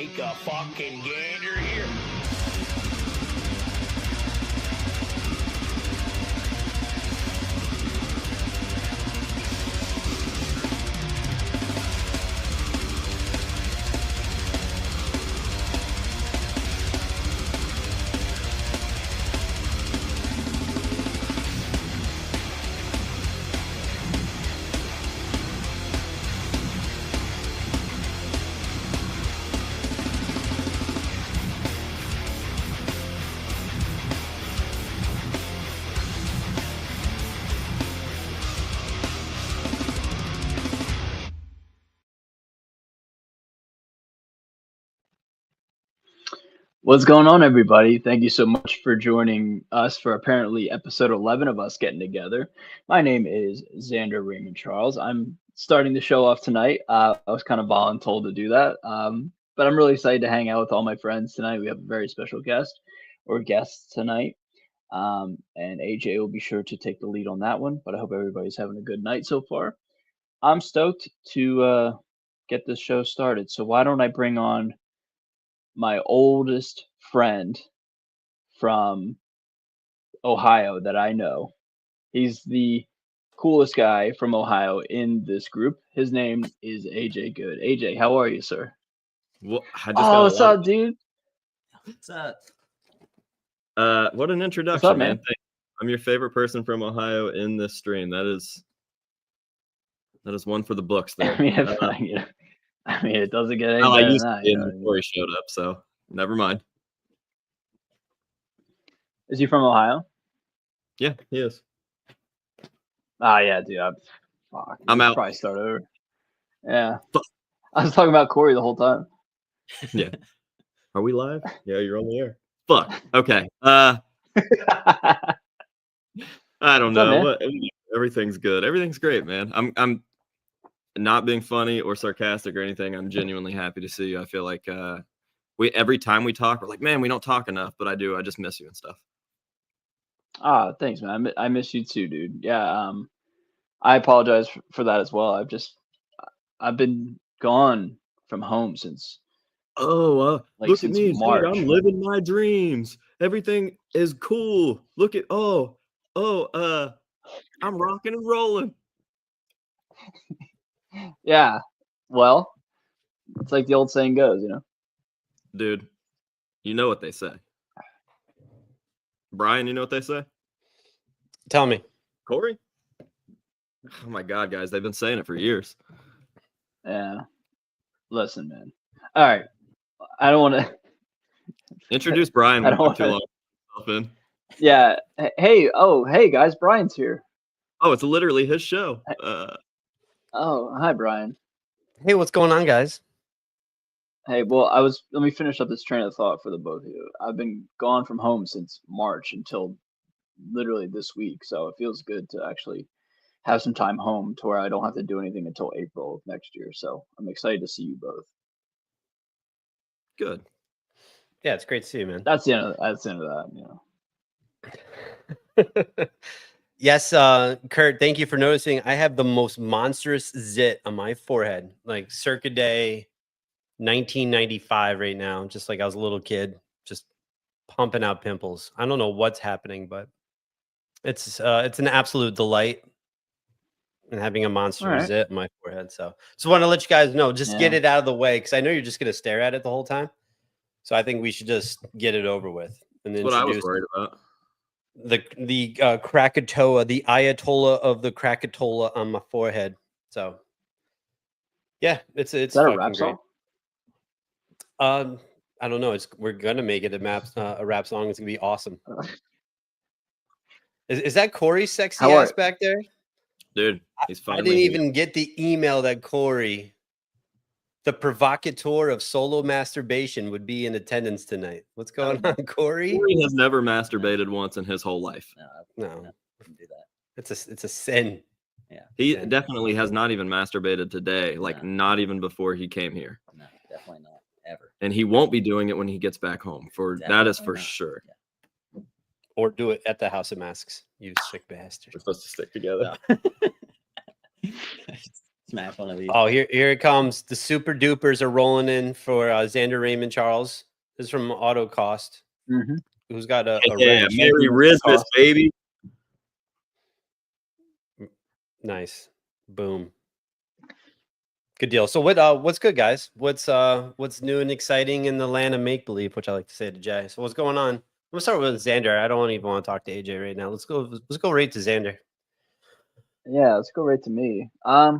like a fucking gander here. What's going on, everybody? Thank you so much for joining us for apparently episode 11 of us getting together. My name is Xander Raymond Charles. I'm starting the show off tonight. I was kind of voluntold to do that, but I'm really excited to hang out with all my friends tonight. We have a very special guest or guests tonight, and AJ will be sure to take the lead on that one, but I hope everybody's having a good night so far. I'm stoked to get this show started, so why don't I bring on my oldest friend from Ohio that I know. He's the coolest guy from Ohio in this group. His name is AJ Good. AJ, how are you, sir? Well, What's up, dude? What's up? What an introduction, up, man. man? I'm your favorite person from Ohio in this stream. That is one for the books there. I mean, it doesn't get any I better used than to that. be You know what I before mean? he showed up, so never mind. Is he from Ohio? Yeah, he is. Yeah, dude. I'm out. Probably start over. Yeah. Fuck. I was talking about Corey the whole time. Yeah. Are we live? Yeah, you're on the air. Fuck. Okay. I don't What's up, know. man? Everything's good. Everything's great, man. I'm not being funny or sarcastic or anything. I'm genuinely happy to see you. I feel like every time we talk, we're like, man, we don't talk enough, but I do. I just miss you and stuff. Thanks, man. I miss you too, dude. Yeah. I apologize for that as well. I've been gone from home since Look at since me, March. dude. I'm living my dreams. Everything is cool. Look at I'm rocking and rolling. Yeah. Well, it's like the old saying goes, you know. Dude, you know what they say. Brian, you know what they say? Tell me. Corey? Oh my God, guys, they've been saying it for years. Yeah. Listen, man. All right. I don't want to Introduce Brian. I don't We took too wanna- long. In. Yeah. Hey guys, Brian's here. Oh, it's literally his show. Hi Brian. Hey, what's going on, guys? Hey, well, let me finish up this train of thought for the both of you. I've been gone from home since March until literally this week, so it feels good to actually have some time home to where I don't have to do anything until April of next year. So I'm excited to see you both. Good. Yeah, it's great to see you, man. That's the end of that, you know. Yes, Kurt, thank you for noticing. I have the most monstrous zit on my forehead, like circa day 1995 right now, just like I was a little kid, just pumping out pimples. I don't know what's happening, but it's an absolute delight and having a monster zit on my forehead. So want to let you guys know, just get it out of the way, because I know you're just going to stare at it the whole time. So I think we should just get it over with. And then That's what I was worried about. The Krakatoa, the Ayatollah of the Krakatoa on my forehead. So yeah, it's Is that a fucking rap great. song? I don't know. We're gonna make it a rap song. It's gonna be awesome. Is that Corey's sexy ass back there? Dude, he's fine. I didn't even get the email that Corey, the provocateur of solo masturbation, would be in attendance tonight. What's going on, Corey? Corey has never masturbated once in his whole life. No, Couldn't do that. it's a sin. Yeah, He definitely has not even masturbated today, like not even before he came here. no, definitely not ever. And he won't be doing it when he gets back home. That is for sure. Yeah. Or do it at the House of Masks, you sick bastard. We're supposed to stick together. It's smash one of these. Oh, here it comes. The super dupers are rolling in for Xander Raymond Charles. This is from Auto Cost, who's got a Yeah, wrench. Merry Christmas, baby. Nice. Boom. Good deal. So what's good, guys? What's new and exciting in the land of make believe, which I like to say to Jay. So what's going on? I'm gonna start with Xander. I don't even want to talk to AJ right now. Let's go right to Xander. Yeah, let's go right to me. I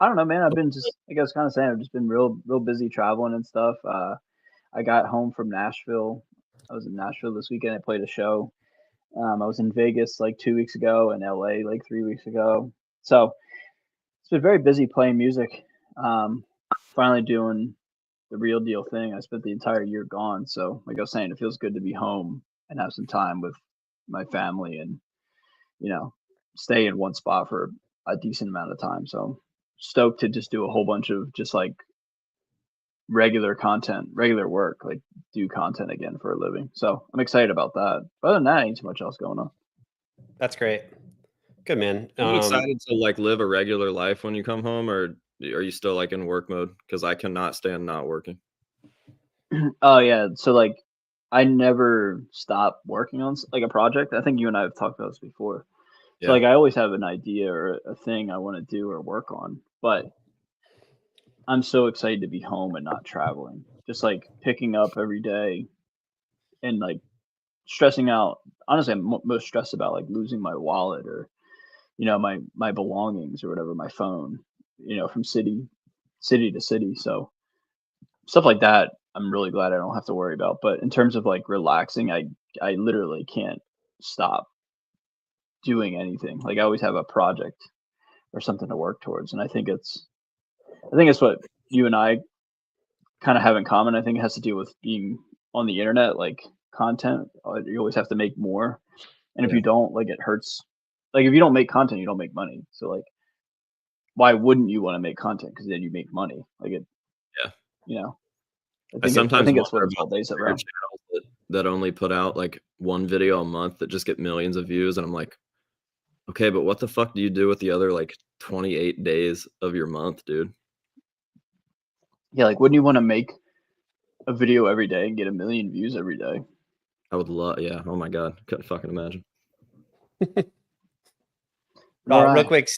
don't know, man. I've been just, like I was kind of saying, I've just been real busy traveling and stuff. I got home from Nashville. I was in Nashville this weekend. I played a show. I was in Vegas like 2 weeks ago and LA like 3 weeks ago. So it's been very busy playing music. Finally doing the real deal thing. I spent the entire year gone. So like I was saying, it feels good to be home and have some time with my family and, stay in one spot for a decent amount of time. So stoked to just do a whole bunch of just like regular content, regular work, like do content again for a living. So I'm excited about that. But other than that, ain't too much else going on. That's great. Good, man. Are you excited to like live a regular life when you come home, or are you still like in work mode? Because I cannot stand not working. Oh yeah. So like I never stop working on like a project. I think you and I have talked about this before. So Yeah. like I always have an idea or a thing I want to do or work on, but I'm so excited to be home and not traveling. Just like picking up every day and like stressing out. Honestly, I'm most stressed about like losing my wallet or my belongings or whatever, my phone, from city to city. So stuff like that, I'm really glad I don't have to worry about. But in terms of like relaxing, I literally can't stop doing anything. Like I always have a project or something to work towards, and I think it's what you and I kind of have in common. I think it has to do with being on the internet, like content. You always have to make more, and if you don't, like it hurts. Like if you don't make content, you don't make money. So like, why wouldn't you want to make content? Because then you make money. Like it. Yeah. I sometimes think it's what wonder it's all about based bigger around. channels that only put out like one video a month that just get millions of views, and I'm like, okay, but what the fuck do you do with the other like 28 days of your month, dude? Yeah, like wouldn't you want to make a video every day and get 1 million views every day? I would love, yeah. Oh my god, couldn't fucking imagine. Real quick,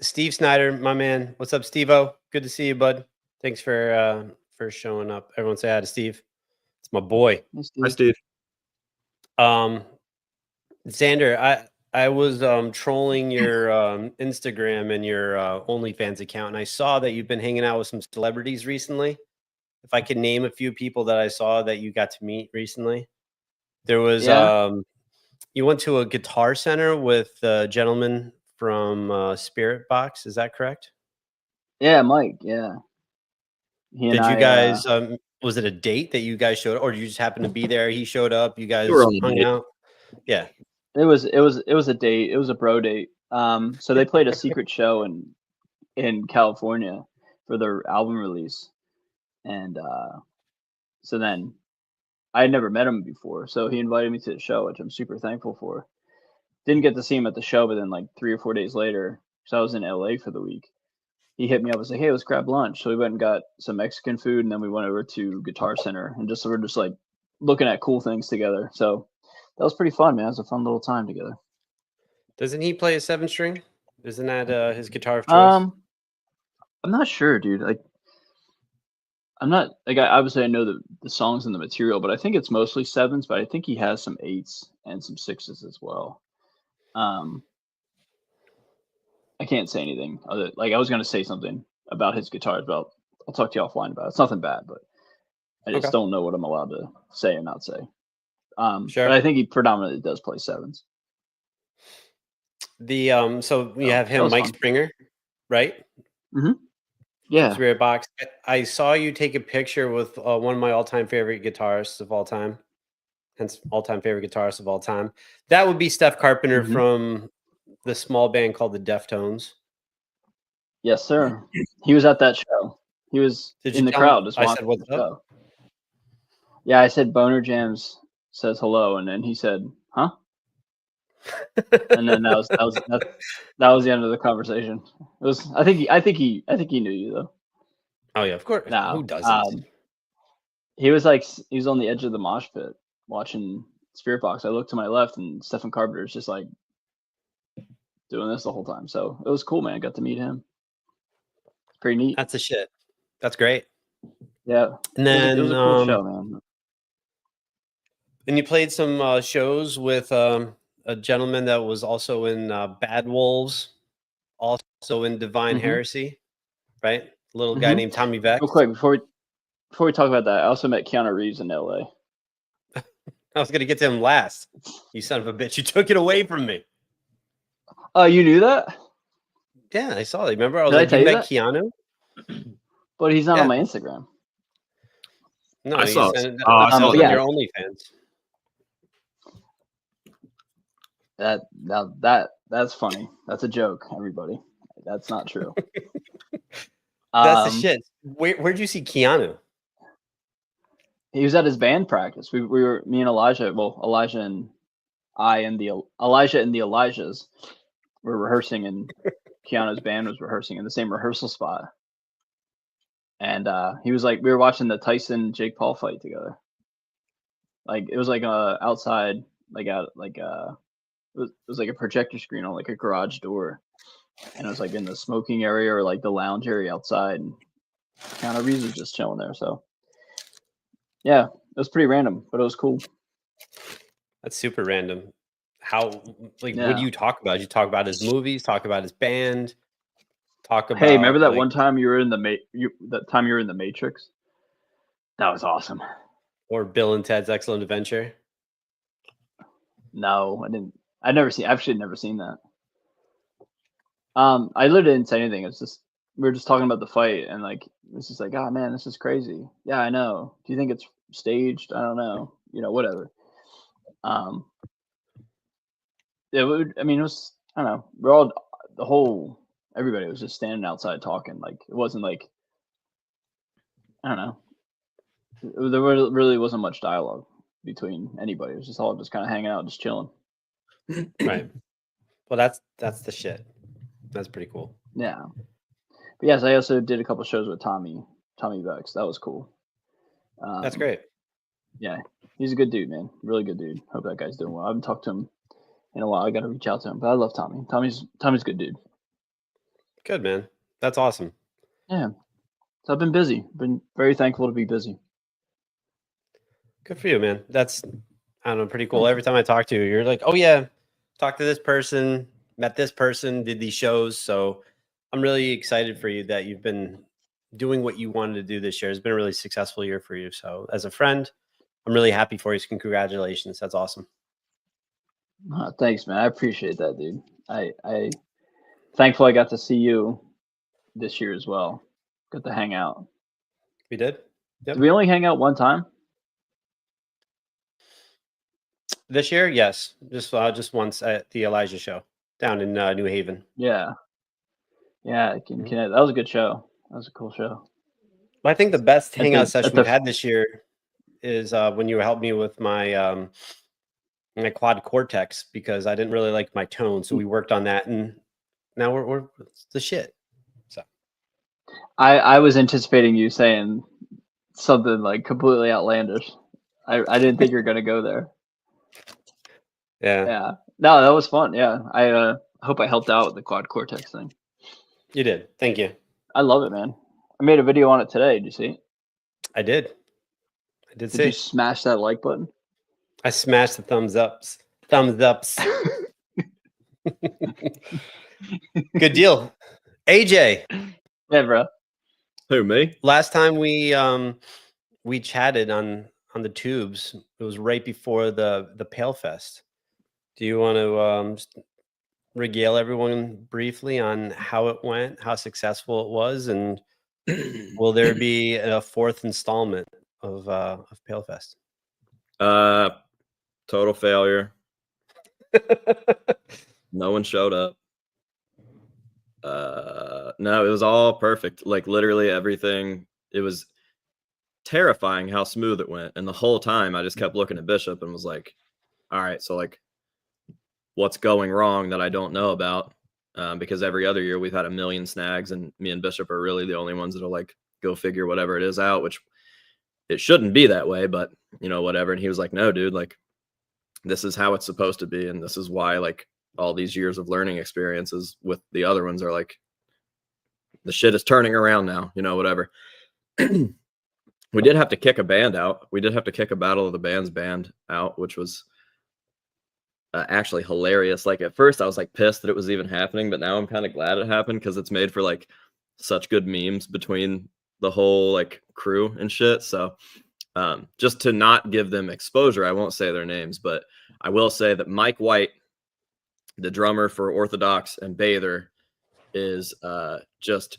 Steve Snyder, my man. What's up, Steve-O? Good to see you, bud. Thanks for showing up. Everyone say hi to Steve. It's my boy. Hi, Steve. Xander, I was trolling your Instagram and your OnlyFans account, and I saw that you've been hanging out with some celebrities recently. If I could name a few people that I saw that you got to meet recently, there was you went to a guitar center with a gentleman from Spirit Box. Is that correct? Yeah, Mike. Yeah. Did you guys? Was it a date that you guys showed, or did you just happen to be there? He showed up. You guys hung out. Yeah. It was a date. It was a bro date. So they played a secret show in California for their album release, and so then I had never met him before, so he invited me to the show, which I'm super thankful for. Didn't get to see him at the show, but then like 3 or 4 days later, so I was in LA for the week. He hit me up and said, "Hey, let's grab lunch." So we went and got some Mexican food, and then we went over to Guitar Center and we're just like looking at cool things together. So that was pretty fun, man. It was a fun little time together. Doesn't he play a 7-string? Isn't that his guitar of choice? I'm not sure, dude. Like, I'm not like obviously I know the songs and the material, but I think it's mostly 7s. But I think he has some 8s and some 6s as well. I can't say anything other. Like I was gonna say something about his guitars, but I'll talk to you offline about it. It's nothing bad, but I just don't know what I'm allowed to say and not say. Sure. But I think he predominantly does play 7s. So you have him, Mike Springer, right? Mm-hmm. Yeah. Spirit Box. I saw you take a picture with one of my all-time favorite guitarists of all time, hence all-time favorite guitarist of all time. That would be Steph Carpenter from the small band called the Deftones. Yes, sir. He was at that show. He was in the crowd just watching the show. Yeah, I said BonerJams says hello, and then he said, "Huh?" And then that was the end of the conversation. It was. I think he knew you though. Oh yeah, of course. No, Who doesn't? he was on the edge of the mosh pit watching Spirit Box. I looked to my left, and Stephen Carpenter's just like doing this the whole time. So it was cool, man. I got to meet him. Pretty neat. That's the shit. That's great. Yeah. And then it was a cool show, man. And you played some shows with a gentleman that was also in Bad Wolves, also in Divine Heresy, right? A little guy named Tommy Vex. Real quick, before we talk about that, I also met Keanu Reeves in LA. I was gonna get to him last. You son of a bitch! You took it away from me. Oh, you knew that? Yeah, I saw it. Remember, I was Did I like, tell "You you met Keanu?" But he's not on my Instagram. No, I saw it. I saw yeah. your OnlyFans. That's funny. That's a joke, everybody. That's not true. That's the shit. Where'd you see Keanu? He was at his band practice. We were me and Elijah. Well, Elijah and the Elijahs were rehearsing, and Keanu's band was rehearsing in the same rehearsal spot. And he was like, we were watching the Tyson Jake Paul fight together. Like it was like outside, like out, like it was like a projector screen on like a garage door, and it was like in the smoking area or like the lounge area outside. And Keanu Reeves was just chilling there. So yeah, it was pretty random, but it was cool. That's super random. How what Yeah. do you talk about? You talk about his movies, talk about his band, talk about. Hey, remember that one time you were in that time you were in the Matrix? That was awesome. Or Bill and Ted's Excellent Adventure? No, I didn't. I've actually never seen that. I literally didn't say anything. It's just we were just talking about the fight, and like it's just like, oh man, this is crazy. Yeah, I know. Do you think it's staged? I don't know. Whatever. It was. I don't know. Everybody was just standing outside talking. Like it wasn't like, I don't know. There really wasn't much dialogue between anybody. It was just all just kind of hanging out, just chilling. Right. Well, that's the shit. That's pretty cool. Yeah. But yes, I also did a couple shows with Tommy Vex. That was cool. That's great. Yeah, he's a good dude, man. Really good dude. Hope that guy's doing well. I haven't talked to him in a while. I got to reach out to him, but I love Tommy. Tommy's a good dude. Good, man. That's awesome. Yeah. So I've been busy. Been very thankful to be busy. Good for you, man. That's, I don't know, pretty cool. Every time I talk to you, you're like, oh yeah, talked to this person, met this person, did these shows. So I'm really excited for you that you've been doing what you wanted to do this year. It's been a really successful year for you. So as a friend, I'm really happy for you. So congratulations. That's awesome. Thanks, man. I appreciate that, dude. I thankful I got to see you this year as well. Got to hang out. We did? Yep. Did we only hang out one time? This year? Yes. Just once at the Elijah show down in New Haven. Yeah. Yeah. That was a good show. That was a cool show. Well, I think the best hangout session we've had this year is when you helped me with my my quad cortex, because I didn't really like my tone. So we worked on that, and now we're the shit. So I was anticipating you saying something like completely outlandish. I didn't think you were gonna go there. Yeah. Yeah. No, that was fun. Yeah. I hope I helped out with the quad cortex thing. You did. Thank you. I love it, man. I made a video on it today. Did you see it? I did. Did you smash that like button? I smashed the thumbs ups. Thumbs ups. Good deal. AJ. Yeah, bro. Who, me? Last time we chatted on the tubes, it was right before the Pale Fest. Do you want to just regale everyone briefly on how it went, how successful it was, and will there be a fourth installment of Pale Fest? Total failure. No one showed up. No, it was all perfect. Like literally everything. It was terrifying how smooth it went. And the whole time I just kept looking at Bishop and was like, all right, so like what's going wrong that I don't know about. Because every other year we've had a million snags, and me and Bishop are really the only ones that'll like go figure whatever it is out, which it shouldn't be that way, but you know, whatever. And he was like, no, dude, like this is how it's supposed to be. And this is why like all these years of learning experiences with the other ones are like, the shit is turning around now, you know, whatever. We did have to kick a band out. We did have to kick a Battle of the Bands band out, which was actually hilarious. Like at first I was like pissed that it was even happening, but now I'm kind of glad it happened because it's made for like such good memes between the whole like crew and shit. So just to not give them exposure, I won't say their names, but I will say that Mike White, the drummer for Orthodox and Bather, is just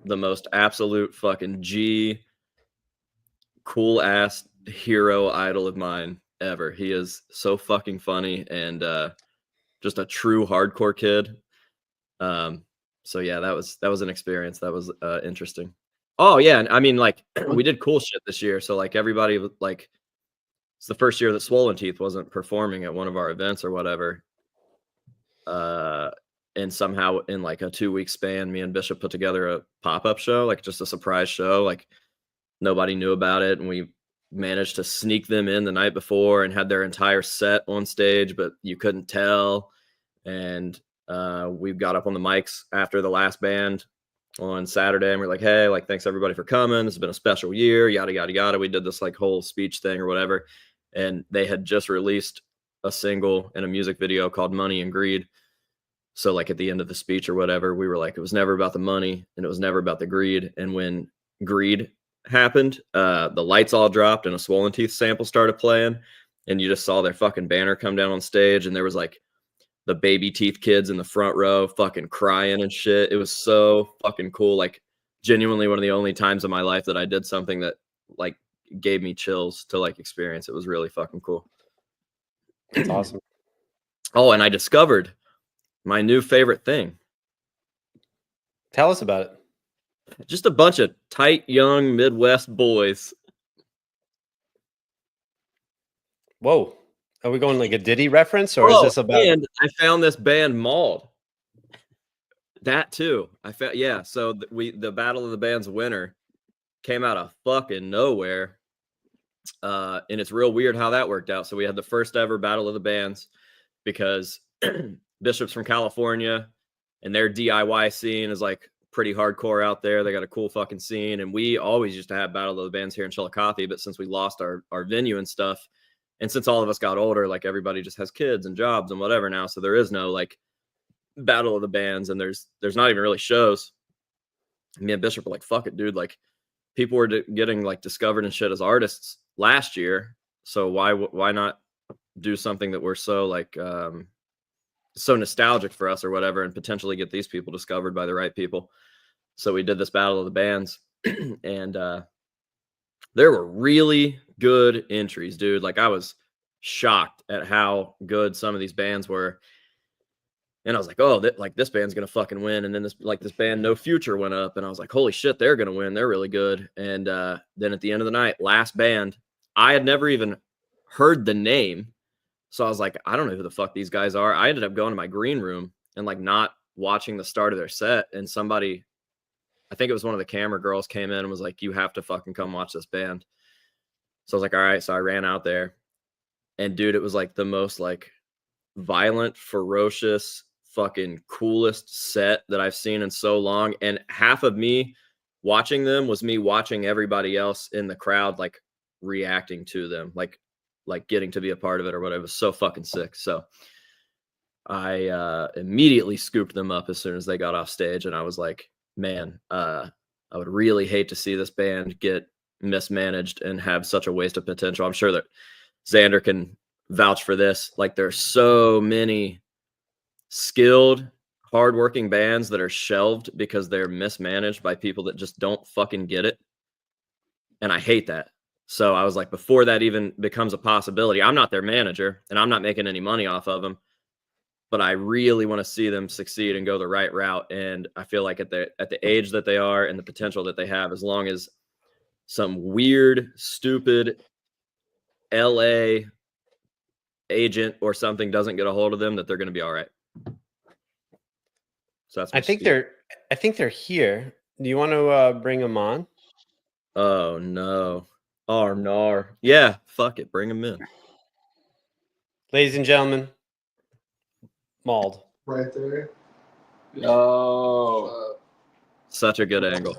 the most absolute fucking G, cool ass hero idol of mine ever. He is so fucking funny and just a true hardcore kid. So yeah, that was an experience. That was interesting. Oh yeah, and I mean like we did cool shit this year. So like everybody like it's the first year that Swollen Teeth wasn't performing at one of our events or whatever. And somehow in like a 2-week span, me and Bishop put together a pop-up show, like just a surprise show. Like nobody knew about it, and we managed to sneak them in the night before and had their entire set on stage, but you couldn't tell. And we got up on the mics after the last band on Saturday, and we're like, hey, like thanks everybody for coming. This has been a special year, yada yada yada. We did this like whole speech thing or whatever, and they had just released a single and a music video called Money and Greed. So like at the end of the speech or whatever, we were like, it was never about the money and it was never about the greed. And when greed happened, the lights all dropped and a Swollen Teeth sample started playing, and you just saw their fucking banner come down on stage, and there was like the Baby Teeth kids in the front row fucking crying and shit. It was so fucking cool. Like genuinely one of the only times in my life that I did something that like gave me chills to like experience. It was really fucking cool. That's awesome. Oh, and I discovered my new favorite thing. Tell us about it. Just a bunch of tight, young Midwest boys. Whoa. Are we going like a Diddy reference, or is this about? And I found this band Mauled. That too. I found, yeah. So the Battle of the Bands winner came out of fucking nowhere. And it's real weird how that worked out. So we had the first ever Battle of the Bands because Bishop's from California, and their DIY scene is like pretty hardcore out there. They got a cool fucking scene, and we always used to have Battle of the Bands here in Chillicothe, but since we lost our venue and stuff, and since all of us got older, like everybody just has kids and jobs and whatever now, so there is no like Battle of the Bands, and there's not even really shows. Me and Bishop were like, fuck it, dude, like people were getting like discovered and shit as artists last year, so why not do something that we're so like so nostalgic for us or whatever, and potentially get these people discovered by the right people. So we did this Battle of the Bands, and there were really good entries, dude. Like I was shocked at how good some of these bands were, and I was like, oh, like this band's gonna fucking win. And then this band No Future went up, and I was like, holy shit, they're gonna win, they're really good. And then at the end of the night, last band, I had never even heard the name. So I was like, I don't know who the fuck these guys are. I ended up going to my green room and like not watching the start of their set. And somebody, I think it was one of the camera girls, came in and was like, you have to fucking come watch this band. So I was like, all right. So I ran out there, and dude, it was like the most like violent, ferocious, fucking coolest set that I've seen in so long. And half of me watching them was me watching everybody else in the crowd, like reacting to them, like getting to be a part of it or whatever. It was so fucking sick. So I immediately scooped them up as soon as they got off stage, and I was like, man, I would really hate to see this band get mismanaged and have such a waste of potential. I'm sure that Xander can vouch for this. Like there's so many skilled, hardworking bands that are shelved because they're mismanaged by people that just don't fucking get it. And I hate that. So I was like, before that even becomes a possibility, I'm not their manager and I'm not making any money off of them, but I really want to see them succeed and go the right route. And I feel like at the age that they are and the potential that they have, as long as some weird, stupid LA agent or something doesn't get a hold of them, that they're going to be all right. So that's. I think they're here. Do you want to bring them on? Oh no. Oh no. Yeah. Fuck it. Bring them in. Ladies and gentlemen, Mauled. Right there. Oh. Such a good angle.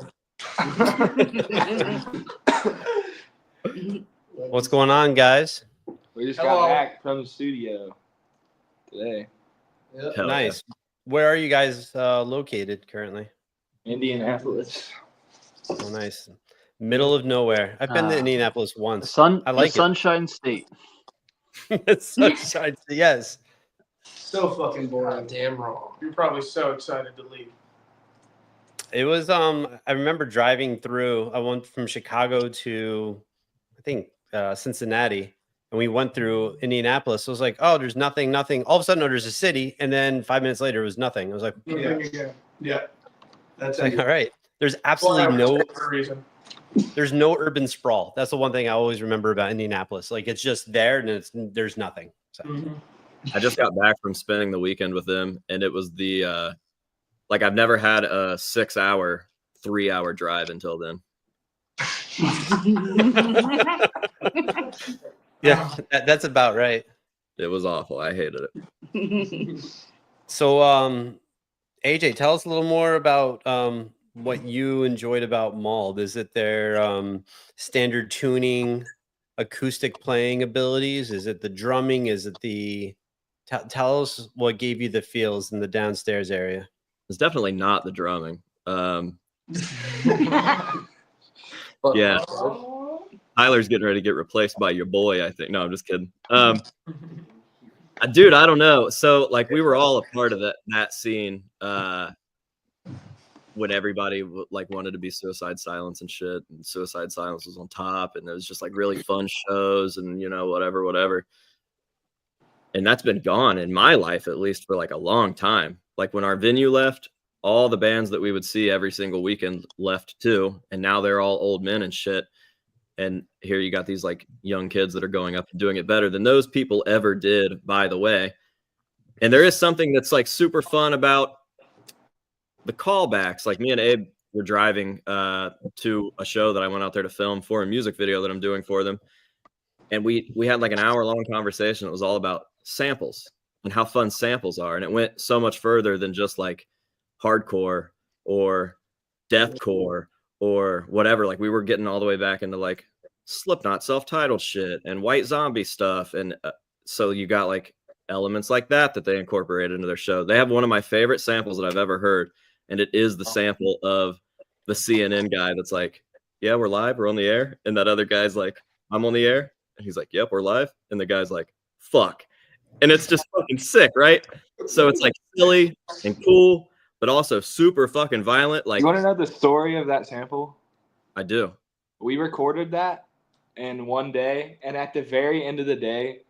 What's going on, guys? We just Hello. got back from the studio today. Yep. Hell Nice. Where are you guys located currently? Indianapolis. Oh, nice. Middle of nowhere. I've been to Indianapolis once. I like the Sunshine State. it. Sunshine. Yes. So fucking boring. Damn wrong. You're probably so excited to leave. It was I remember driving through. I went from Chicago to I think Cincinnati, and we went through Indianapolis. I was like, oh, there's nothing. All of a sudden, oh, there's a city, and then 5 minutes later, it was nothing. I was like, Yeah. Yeah. That's like it. all right. There's absolutely Well, for a reason. there's no urban sprawl. That's the one thing I always remember about Indianapolis. Like it's just there, and there's nothing. So. Mm-hmm. I just got back from spending the weekend with them, and it was the like I've never had a 6-hour, 3-hour drive until then. Yeah, that's about right. It was awful. I hated it. So, AJ, tell us a little more about what you enjoyed about Mauled. Is it their standard tuning, acoustic playing abilities? Is it the drumming? Is it the tell us what gave you the feels in the downstairs area? It's definitely not the drumming. Yeah. Tyler's getting ready to get replaced by your boy, I think. No, I'm just kidding. Dude, I don't know. So like we were all a part of that scene when everybody like wanted to be Suicide Silence and shit, and Suicide Silence was on top, and it was just like really fun shows and whatever. And that's been gone in my life, at least for like a long time. Like when our venue left, all the bands that we would see every single weekend left too, and now they're all old men and shit. And here you got these like young kids that are going up and doing it better than those people ever did, by the way. And there is something that's like super fun about the callbacks. Like me and Abe were driving to a show that I went out there to film for a music video that I'm doing for them. And we had like an hour-long conversation. It was all about samples and how fun samples are. And it went so much further than just like hardcore or deathcore or whatever. Like we were getting all the way back into like Slipknot self-titled shit and White Zombie stuff. And so you got like elements like that they incorporated into their show. They have one of my favorite samples that I've ever heard. And it is the sample of the CNN guy that's like, yeah, we're live. We're on the air. And that other guy's like, I'm on the air. And he's like, yep, we're live. And the guy's like, fuck. And it's just fucking sick, right? So it's like silly and cool, but also super fucking violent. Like, You want to know the story of that sample? I do. We recorded that in one day, and at the very end of the day,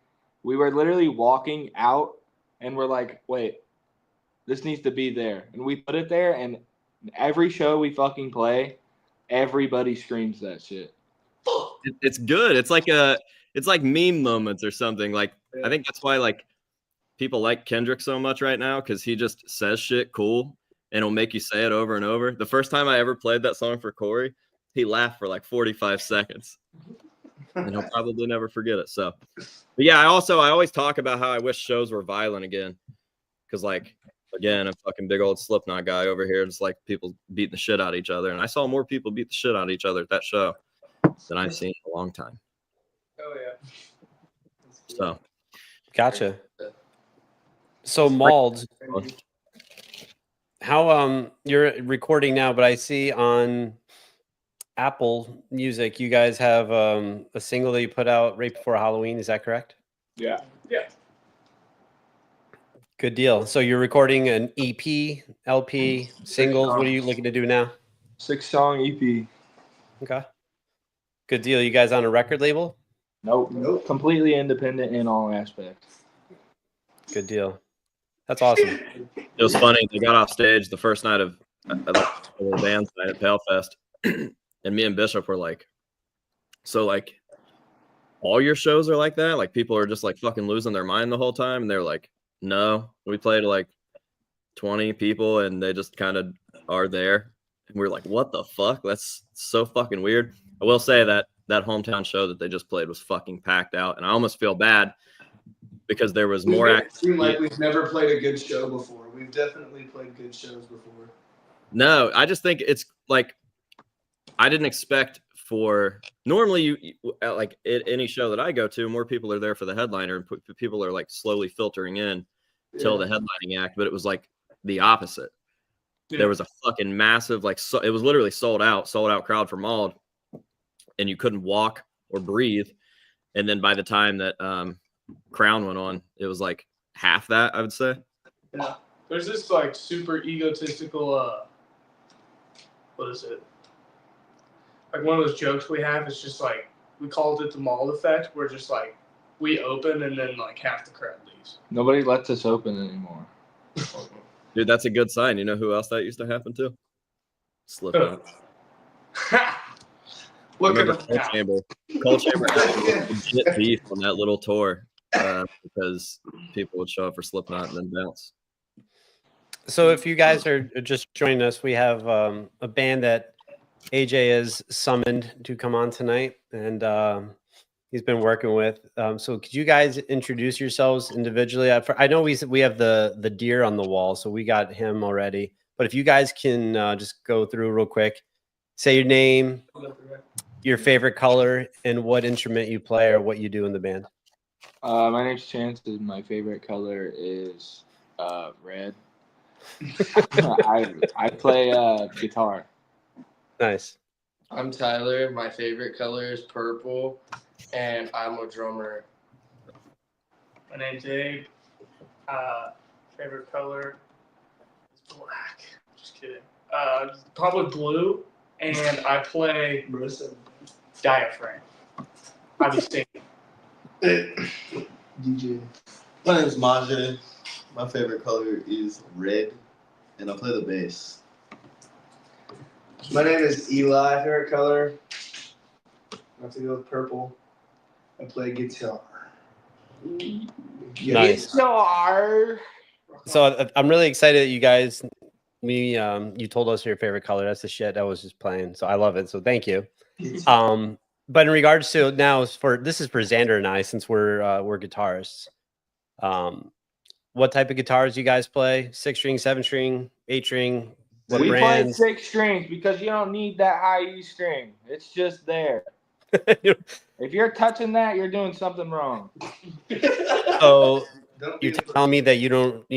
we were literally walking out, and we're like, wait, this needs to be there. And we put it there, and every show we fucking play, everybody screams that shit. It's good. It's like meme moments or something. Like, I think that's why like people like Kendrick so much right now, because he just says shit cool and it'll make you say it over and over. The first time I ever played that song for Corey, he laughed for like 45 seconds. And he'll probably never forget it. So, but yeah, I always talk about how I wish shows were violent again. Because like, again, a fucking big old Slipknot guy over here. It's like people beating the shit out of each other. And I saw more people beat the shit out of each other at that show than I've seen in a long time. Oh yeah. So Gotcha. So Mauled, how you're recording now, but I see on Apple Music you guys have a single that you put out right before Halloween. Is that correct? Yeah. Yeah. Good deal. So you're recording an EP, LP, singles. What are you looking to do now? 6-song EP. Okay. Good deal. You guys on a record label? Nope. Completely independent in all aspects. Good deal. That's awesome. it was funny. They got off stage the first night of the band's night at Pale Fest. And me and Bishop were like, so like, all your shows are like that? Like people are just like fucking losing their mind the whole time, and they're like, no, we played like 20 people, and they just kind of are there, and we're like, what the fuck? That's so fucking weird. I will say that hometown show that they just played was fucking packed out, and I almost feel bad because there was more. It seems like we've never played a good show before. We've definitely played good shows before. No, I just think it's like I didn't expect for normally you like any show that I go to, more people are there for the headliner, and people are like slowly filtering in till the headlining act. But it was like the opposite. Yeah. There was a fucking massive it was literally sold out crowd for Mauled, and you couldn't walk or breathe. And then by the time that Crown went on, it was like half that, I would say. Yeah, there's this like super egotistical what is it? Like one of those jokes we have is just like we called it the Mauled effect. We're just like we open and then like half the crowd leaves. Nobody lets us open anymore. Dude, that's a good sign. You know who else that used to happen to? Slipknot. Look at Cold Chamber. Cold Chamber had legit beef on that little tour because people would show up for Slipknot and then bounce. So if you guys are just joining us, we have a band that AJ is summoned to come on tonight, and he's been working with. So could you guys introduce yourselves individually? I know we have the deer on the wall, so we got him already. But if you guys can just go through real quick, say your name, your favorite color, and what instrument you play or what you do in the band. My name's Chance, and my favorite color is red. I play guitar. Nice. I'm Tyler. My favorite color is purple, and I'm a drummer. My name's Abe. Favorite color is black. Just kidding. Probably blue, and I play diaphragm. I be singing. DJ. My name's Majid. My favorite color is red, and I play the bass. My name is Eli. Favorite color, I have to go with purple. I play guitar. Nice. Guitar. So I'm really excited that you guys, you told us your favorite color. That's the shit I was just playing. So I love it. So thank you. But in regards to now, this is for Xander and I, since we're guitarists. What type of guitars you guys play? 6-string, 7-string, 8-string? What we brands? play 6 strings because you don't need that high E string. It's just there. If you're touching that, you're doing something wrong. So you're telling me that you don't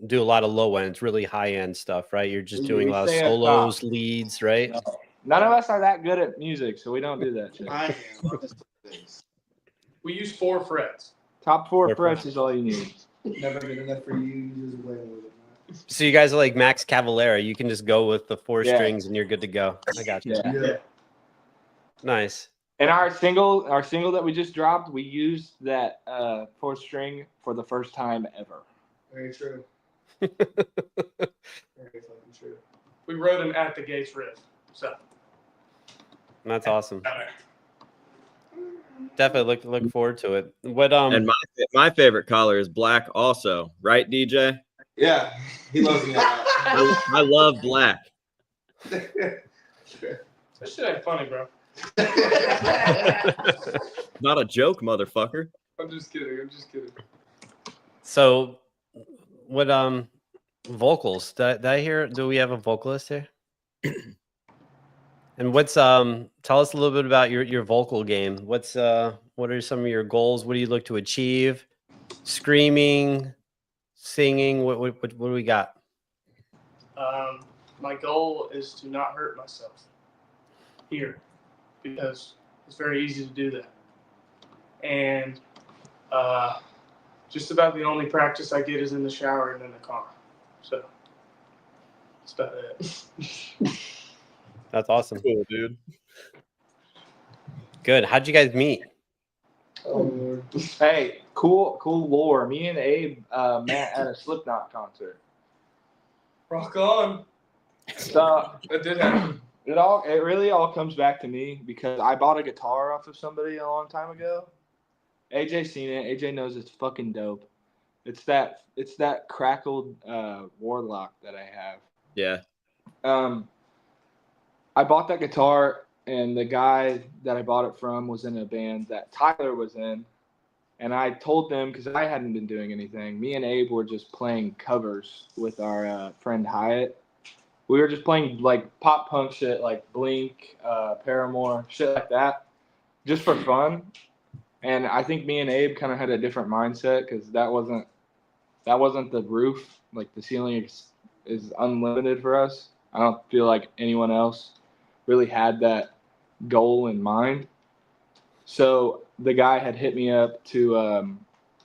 do a lot of low end, really high end stuff, right? You're just doing a lot of solos, leads, right? No. None of us are that good at music, so we don't do that shit. I am. We use 4 frets. Top 4 frets is all you need. Never good enough for you. You just win with it. So you guys are like Max Cavalera. You can just go with the 4 strings and you're good to go. I got you. Yeah. Nice. And our single that we just dropped, we used that 4th string for the first time ever. Very true. Very fucking true. We wrote an At the Gates riff. So That's awesome. Definitely look forward to it. What And my favorite color is black also, right, DJ? Yeah, he loves me. I love black. that shit ain't funny, bro. Not a joke, motherfucker. I'm just kidding. So what vocals? Did I hear, do we have a vocalist here? And what's tell us a little bit about your vocal game. What are some of your goals? What do you look to achieve? Screaming, singing, what do we got? My goal is to not hurt myself here, because it's very easy to do that. And just about the only practice I get is in the shower and in the car. So that's about it. That's awesome. Cool, dude. Good. How'd you guys meet? Oh, Lord. Hey, cool lore. Me and Abe met at a Slipknot concert. Rock on. So That did happen. It really all comes back to me because I bought a guitar off of somebody a long time ago. AJ seen it. AJ knows it's fucking dope. It's that crackled Warlock that I have. Yeah. I bought that guitar, and the guy that I bought it from was in a band that Tyler was in. And I told them, because I hadn't been doing anything, me and Abe were just playing covers with our friend Hyatt. We were just playing like pop punk shit, like Blink, Paramore, shit like that, just for fun. And I think me and Abe kind of had a different mindset because that wasn't the roof. Like the ceiling is unlimited for us. I don't feel like anyone else really had that goal in mind. So the guy had hit me up to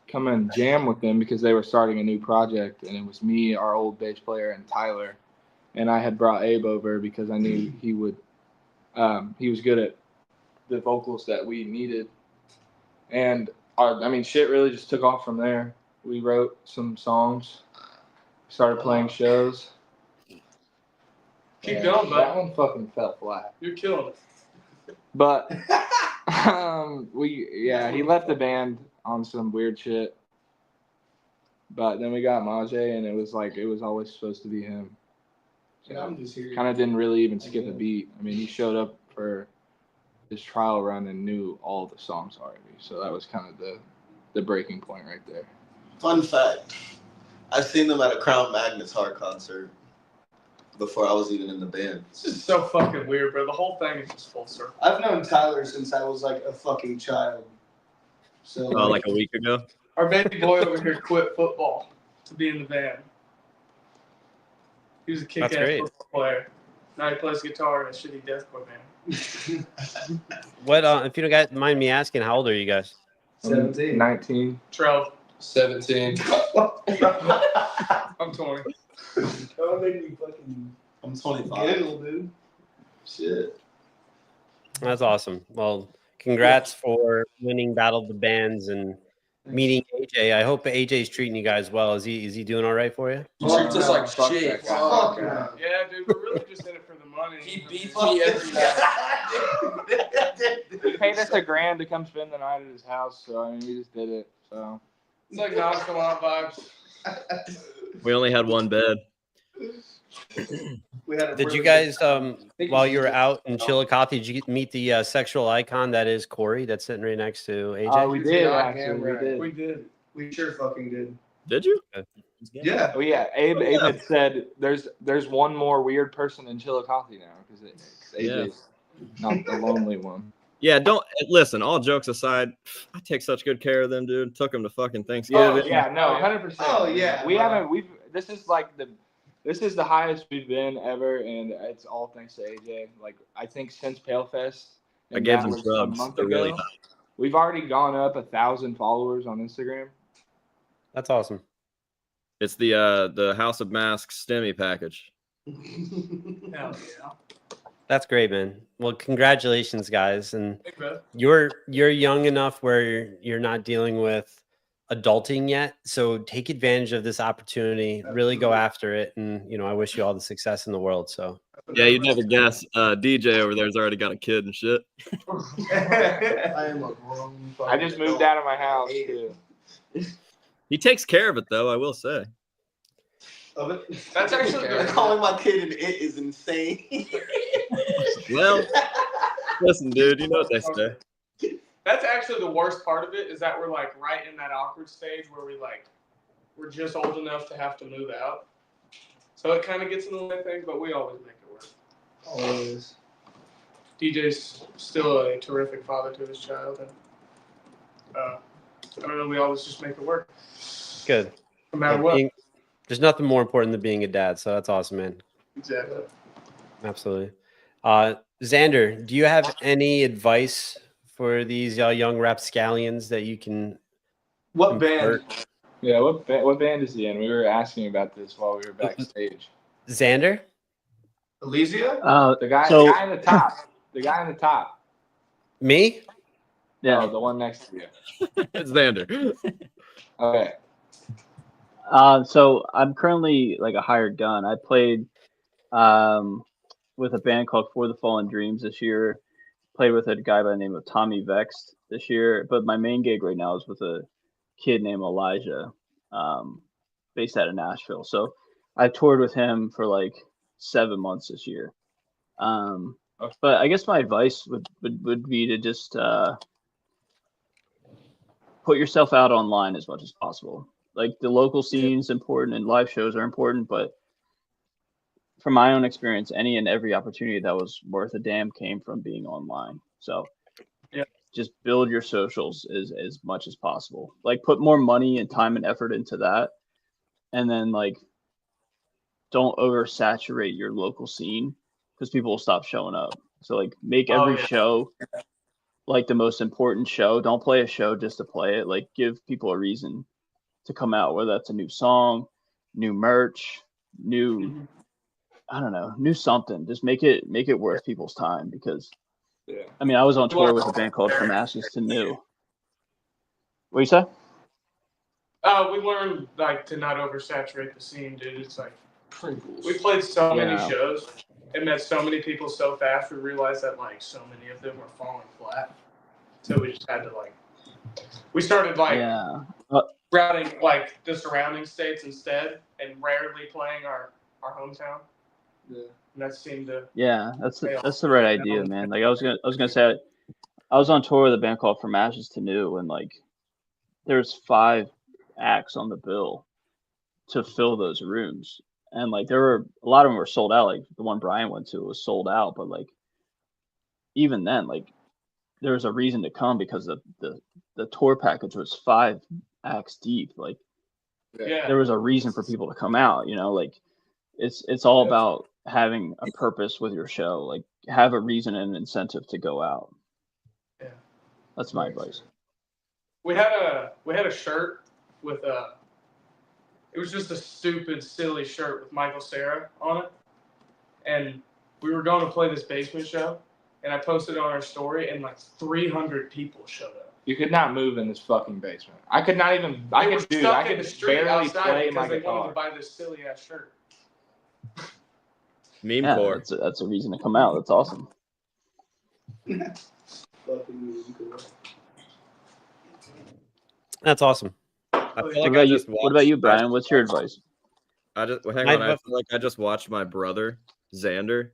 come and jam with them because they were starting a new project, and it was me, our old bass player, and Tyler. And I had brought Abe over because I knew he would. He was good at the vocals that we needed, and shit really just took off from there. We wrote some songs, started playing shows. Keep going, bud. That one fucking fell flat. You're killing it. But he left the band on some weird shit. But then we got Majay, and it was always supposed to be him. So kind of didn't really even skip a beat. I mean, he showed up for his trial run and knew all the songs already. So that was kind of the breaking point right there. Fun fact: I've seen them at a Crown Magnets hard concert before I was even in the band. This is so fucking weird, bro. The whole thing is just full circle. I've known Tyler since I was like a fucking child. So Like a week ago. Our baby boy over here quit football to be in the band. He was a kick-ass football player. Now he plays guitar in a shitty deathcore band. What? If you don't mind me asking, how old are you guys? 17. 19. 12. 17. I'm 20. Don't make me fucking. I'm 25. Giggle, dude. Shit. That's awesome. Well, congrats for winning Battle of the Bands and meeting AJ. I hope AJ's treating you guys well. Is he doing all right for you? He treats us like shit. Fuck no. Yeah, dude, we're really just in it for the money. He beats me every night. He paid us $1,000 to come spend the night at his house, so I mean, we just did it. So It's like nonchalant vibes. We only had one bed. Did you guys, while you were out in Chillicothe, did you meet the sexual icon that is Corey that's sitting right next to AJ? we did actually. We did. We sure fucking did. Did you? Yeah. Oh yeah, Abe had said there's one more weird person in Chillicothe now because AJ's not the lonely one. Yeah, don't listen. All jokes aside, I take such good care of them, dude. Took them to fucking Thanksgiving. Oh yeah, no, 100%. Oh yeah. This is the highest we've been ever, and it's all thanks to AJ. Like I think since Palefest, I gave them drugs. a month They're ago, really high. we've already gone up 1,000 followers on Instagram. That's awesome. It's the House of Masks STEMI package. Hell yeah. That's great, man. Well, congratulations, guys. And Hey, bro. you're young enough where you're not dealing with adulting yet. So take advantage of this opportunity. Really go after it. And I wish you all the success in the world. So Yeah, you'd never guess. DJ over there's already got a kid and shit. I am a grown. I just moved out of my house too. He takes care of it, though, I will say. Of it. That's actually good. Calling my kid an it is insane. Well, listen, dude, you know what they say. That's actually the worst part of it is that we're like right in that awkward stage where we're just old enough to have to move out. So it kind of gets in the way of things, but we always make it work. Always. DJ's still a terrific father to his child, and I don't know, we always just make it work. good. No matter what. There's nothing more important than being a dad. So that's awesome, man. Exactly. Absolutely. Xander, do you have any advice for these young rapscallions that you can? What band? Yeah, what band is he in? We were asking about this while we were backstage. Xander? Elysia? The guy in the top. The guy in the top. Me? Yeah, no, the one next to you. It's Xander. Okay. So I'm currently like a hired gun. I played with a band called For the Fallen Dreams this year. Played with a guy by the name of Tommy Vexed this year. But my main gig right now is with a kid named Elijah, based out of Nashville. So I toured with him for like 7 months this year. But I guess my advice would be to just put yourself out online as much as possible. Like the local scene is important and live shows are important, but from my own experience, any and every opportunity that was worth a damn came from being online. So just build your socials as much as possible. Like put more money and time and effort into that. And then like don't oversaturate your local scene because people will stop showing up. So like make every show like the most important show. Don't play a show just to play it. Like give people a reason to come out, whether that's a new song, new merch, new I don't know, new something. Just make it worth people's time because I mean I was on tour with a band called From Ashes to New. What you say? We learned like to not oversaturate the scene, dude. It's like we played so many shows and met so many people so fast. We realized that like so many of them were falling flat. So we just had to like we started like routing like the surrounding states instead and rarely playing our hometown. Yeah. And that seemed to that's the right idea, man. Like I was gonna say I was on tour with a band called From Ashes to New and like there's 5 acts on the bill to fill those rooms. And like there were a lot of them were sold out. Like the one Brian went to was sold out, but like even then, like there was a reason to come because the tour package was 5 acts deep. Like there was a reason for people to come out, you know, like it's all about having a purpose with your show. Like have a reason and an incentive to go out. Yeah. That's my advice. We had a shirt with it was just a stupid, silly shirt with Michael Cera on it. And we were going to play this basement show, and I posted it on our story, and like 300 people showed up. You could not move in this fucking basement. I could not even. I could barely play my guitar. They wanted to buy this silly ass shirt. Meme core. That's a reason to come out. That's awesome. That's awesome. What about you, Brian? What's your advice? I feel like I just watched my brother Xander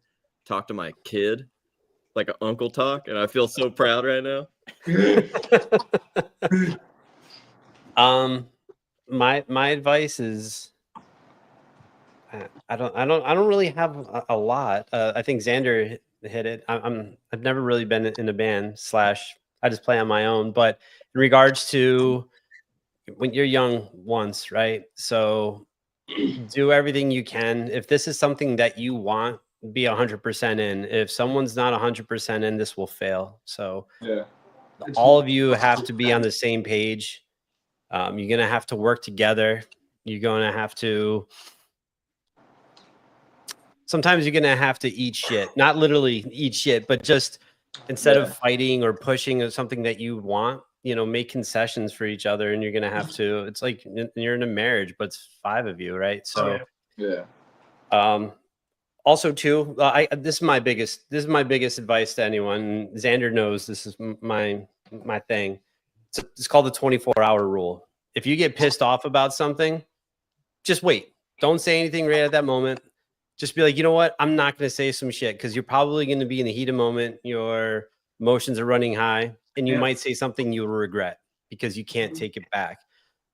talk to my kid like an uncle talk, and I feel so proud right now. My advice is I don't really have a lot. I think Xander hit it. I've never really been in a band / I just play on my own. But in regards to when you're young once, right? So do everything you can. If this is something that you want, be 100% in. If someone's not 100% in, this will fail. So all of you have to be on the same page. You're going to have to work together. You're going to have to, sometimes you're going to have to eat shit, not literally eat shit, but just instead of fighting or pushing or something that you want, you know, make concessions for each other, and you're going to have to, it's like you're in a marriage, but it's 5 of you. Right. So, also too, this is my biggest advice to anyone. Xander knows this is my thing. It's called the 24-hour rule. If you get pissed off about something, just wait. Don't say anything right at that moment. Just be like, you know what? I'm not going to say some shit because you're probably going to be in the heat of moment. Your emotions are running high, and you might say something you'll regret because you can't take it back.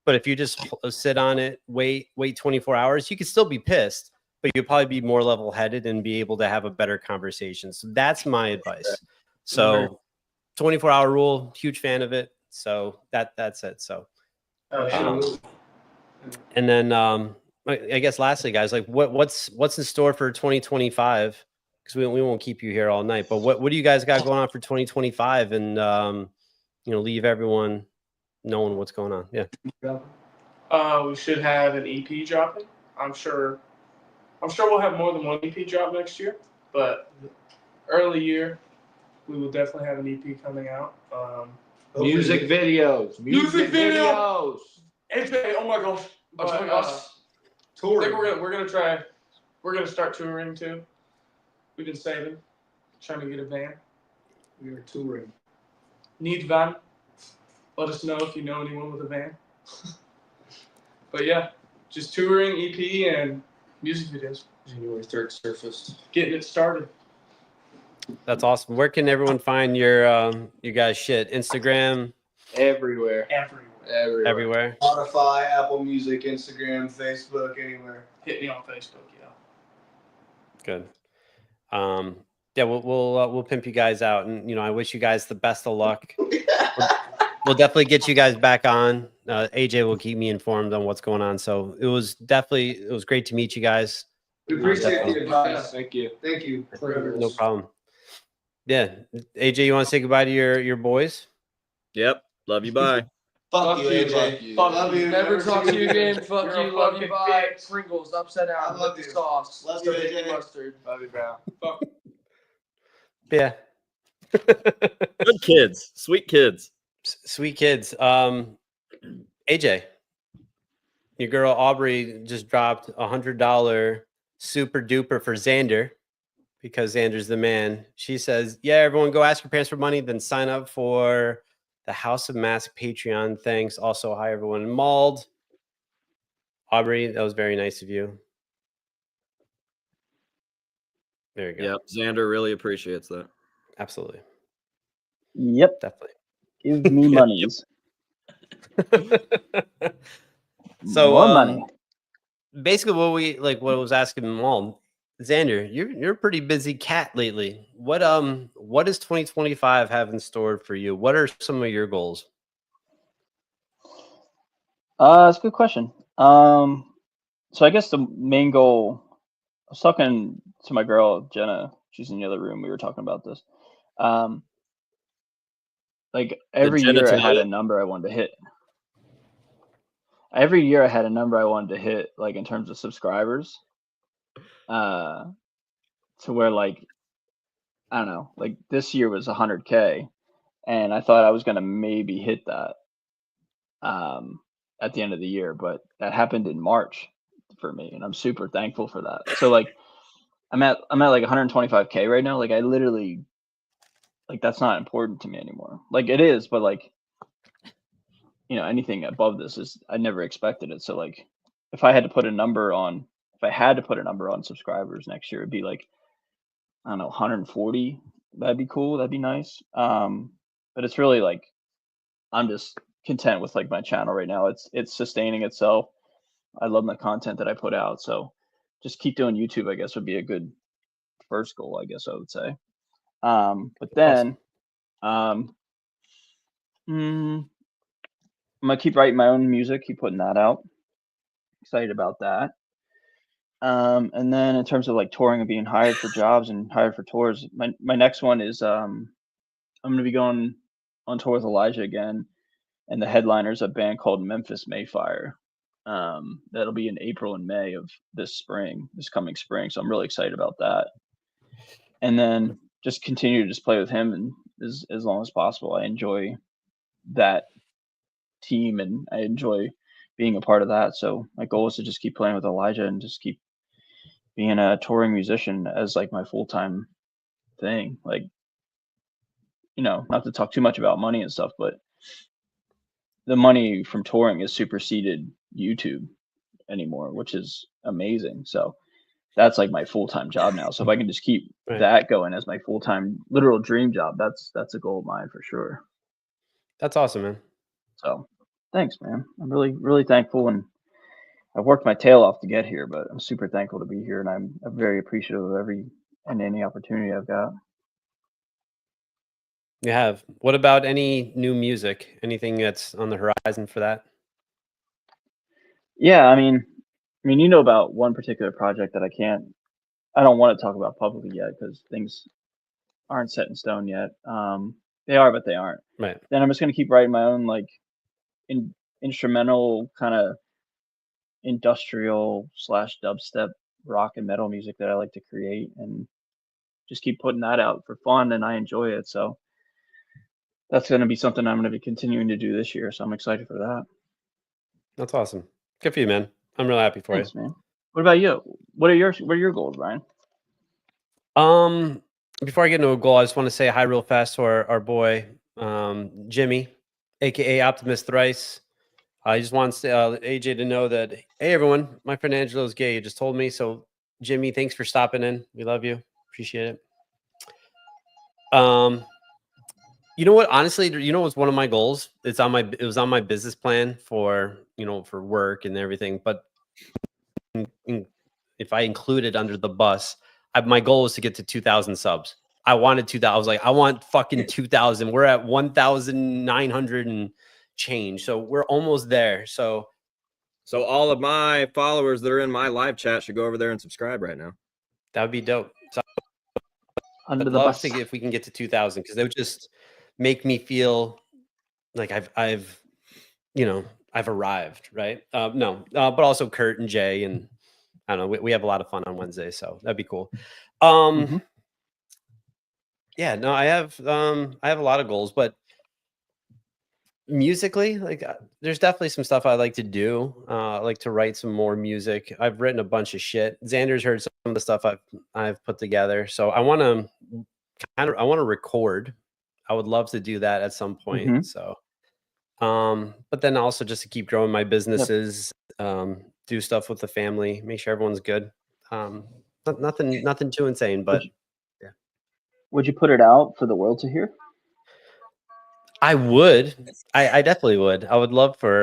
But if you just sit on it, wait 24 hours, you could still be pissed, but you'll probably be more level-headed and be able to have a better conversation. So that's my advice. So 24-hour rule, huge fan of it. So that's it. So, and then I guess lastly, guys, like what's in store for 2025? Because we won't keep you here all night. But what do you guys got going on for 2025? And leave everyone knowing what's going on. Yeah. We should have an EP dropping. I'm sure we'll have more than one EP drop next year, but early year we will definitely have an EP coming out. Music videos. AJ, oh my gosh. But, touring. I think we're gonna start touring too. We've been saving, trying to get a van. We are touring. Need van? Let us know if you know anyone with a van. But yeah, just touring, EP, and music videos. January 3rd surfaced. Getting it started. That's awesome. Where can everyone find your you guys shit? Instagram, Everywhere. everywhere. Spotify, Apple Music, Instagram, Facebook, anywhere. Hit me on Facebook, yeah. Good. Yeah, we'll pimp you guys out, and I wish you guys the best of luck. We'll definitely get you guys back on. AJ will keep me informed on what's going on. So it was great to meet you guys. We appreciate the advice. Thank you. Thank you. No problem. Yeah, AJ, you want to say goodbye to your boys? Yep. Love you. Bye. Fuck you, AJ. Fuck you. Love you. Never talk to you again. Fuck You're you. a Love you. fucking Bye. bitch. Pringles upside down. I love With the you. sauce. Love you, Spaghetti AJ. mustard. Love you, bro. Yeah. Good kids. Sweet kids. Sweet kids. AJ, your girl Aubrey just dropped $100 super duper for Xander because Xander's the man. She says, yeah, everyone go ask your parents for money, then sign up for the House of Mask Patreon. Thanks. Also, hi, everyone in Mauled. Aubrey, that was very nice of you. There you go. Yep. Xander really appreciates that. Absolutely. Yep. Definitely. Give me monies. So More money. basically what I was asking Mauled, Xander, you're a pretty busy cat lately. What does 2025 have in store for you? What are some of your goals? That's a good question. So I guess the main goal, I was talking to my girl Jenna. She's in the other room. We were talking about this. Like every Jenna year I tell had you? a number I wanted to hit. Every year I had a number I wanted to hit, like in terms of subscribers. To where like I don't know, like this year was 100K, and I thought I was gonna maybe hit that at the end of the year, but that happened in March for me, and I'm super thankful for that. So like I'm at like 125K right now. Like I literally like that's not important to me anymore. Like it is, but like anything above this is I never expected it. So like if I had to put a number on subscribers next year, it'd be like I don't know, 140. That'd be cool. That'd be nice. But it's really like I'm just content with like my channel right now. It's sustaining itself. I love the content that I put out. So just keep doing YouTube, I guess, would be a good first goal, I guess I would say. But then I'm gonna keep writing my own music, keep putting that out. Excited about that. And then in terms of like touring and being hired for jobs and hired for tours, my next one is I'm gonna be going on tour with Elijah again, and the headliner's a band called Memphis Mayfire. That'll be in April and May of this coming spring. So I'm really excited about that. And then just continue to just play with him and as long as possible. I enjoy that team and I enjoy being a part of that. So my goal is to just keep playing with Elijah and just keep being a touring musician as like my full-time thing. Like, not to talk too much about money and stuff, but the money from touring has superseded YouTube anymore, which is amazing. So that's like my full-time job now. So if I can just keep that going as my full-time literal dream job, that's a goal of mine for sure. That's awesome, man. So thanks, man. I'm really, really thankful, and I've worked my tail off to get here, but I'm super thankful to be here, and I'm very appreciative of any opportunity I've got. You have. What about any new music? Anything that's on the horizon for that? Yeah, I mean, about one particular project that I don't want to talk about publicly yet because things aren't set in stone yet. They are, but they aren't. Right. Then I'm just gonna keep writing my own like instrumental kind of industrial / dubstep rock and metal music that I like to create, and just keep putting that out for fun, and I enjoy it. So that's going to be something I'm going to be continuing to do this year. So I'm excited for that. That's awesome. Good for you, man. I'm really happy for Thanks, man. What about you? What are your goals, Brian? Before I get into a goal, I just want to say hi real fast to our boy, Jimmy, aka Optimus Thrice. I just want AJ to know that, hey everyone, my friend Angelo is gay. You just told me. So Jimmy, thanks for stopping in. We love you. Appreciate it. You know what? Honestly, you know what's one of my goals? It was on my business plan for for work and everything. But if I include it under the bus, my goal was to get to 2,000 subs. I wanted 2,000. I was like, I want fucking 2,000. We're at 1,900 and change. So we're almost there. So all of my followers that are in my live chat should go over there and subscribe right now. that would be dope. So Under I'd the love bus. to if we can get to 2,000 because they would just make me feel like I've arrived, right? But also Kurt and Jay and I don't know. We have a lot of fun on Wednesday, so that'd be cool. Yeah, no, I have a lot of goals, but musically, like there's definitely some stuff I like to do. I like to write some more music. I've written a bunch of shit. Xander's heard some of the stuff I've put together. So I want to record. I would love to do that at some point. So but then also just to keep growing my businesses, do stuff with the family, make sure everyone's good. Nothing too insane, but yeah. Would you put it out for the world to hear? I would. I definitely would. I would love for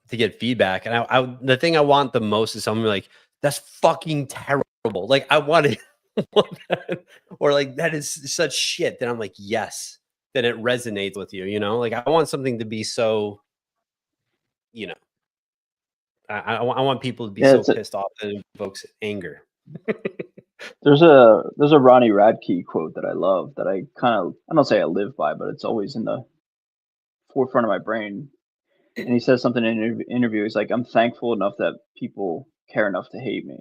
to get feedback. And the thing I want the most is someone like, that's fucking terrible. Like I want it or like that is such shit. Then I'm like, yes. Then it resonates with you, Like I want something to be so, I want people to be so pissed off that it evokes anger. There's a Ronnie Radke quote that I love that I don't say I live by, but it's always in the forefront of my brain. And he says something in an interview. He's like, I'm thankful enough that people care enough to hate me.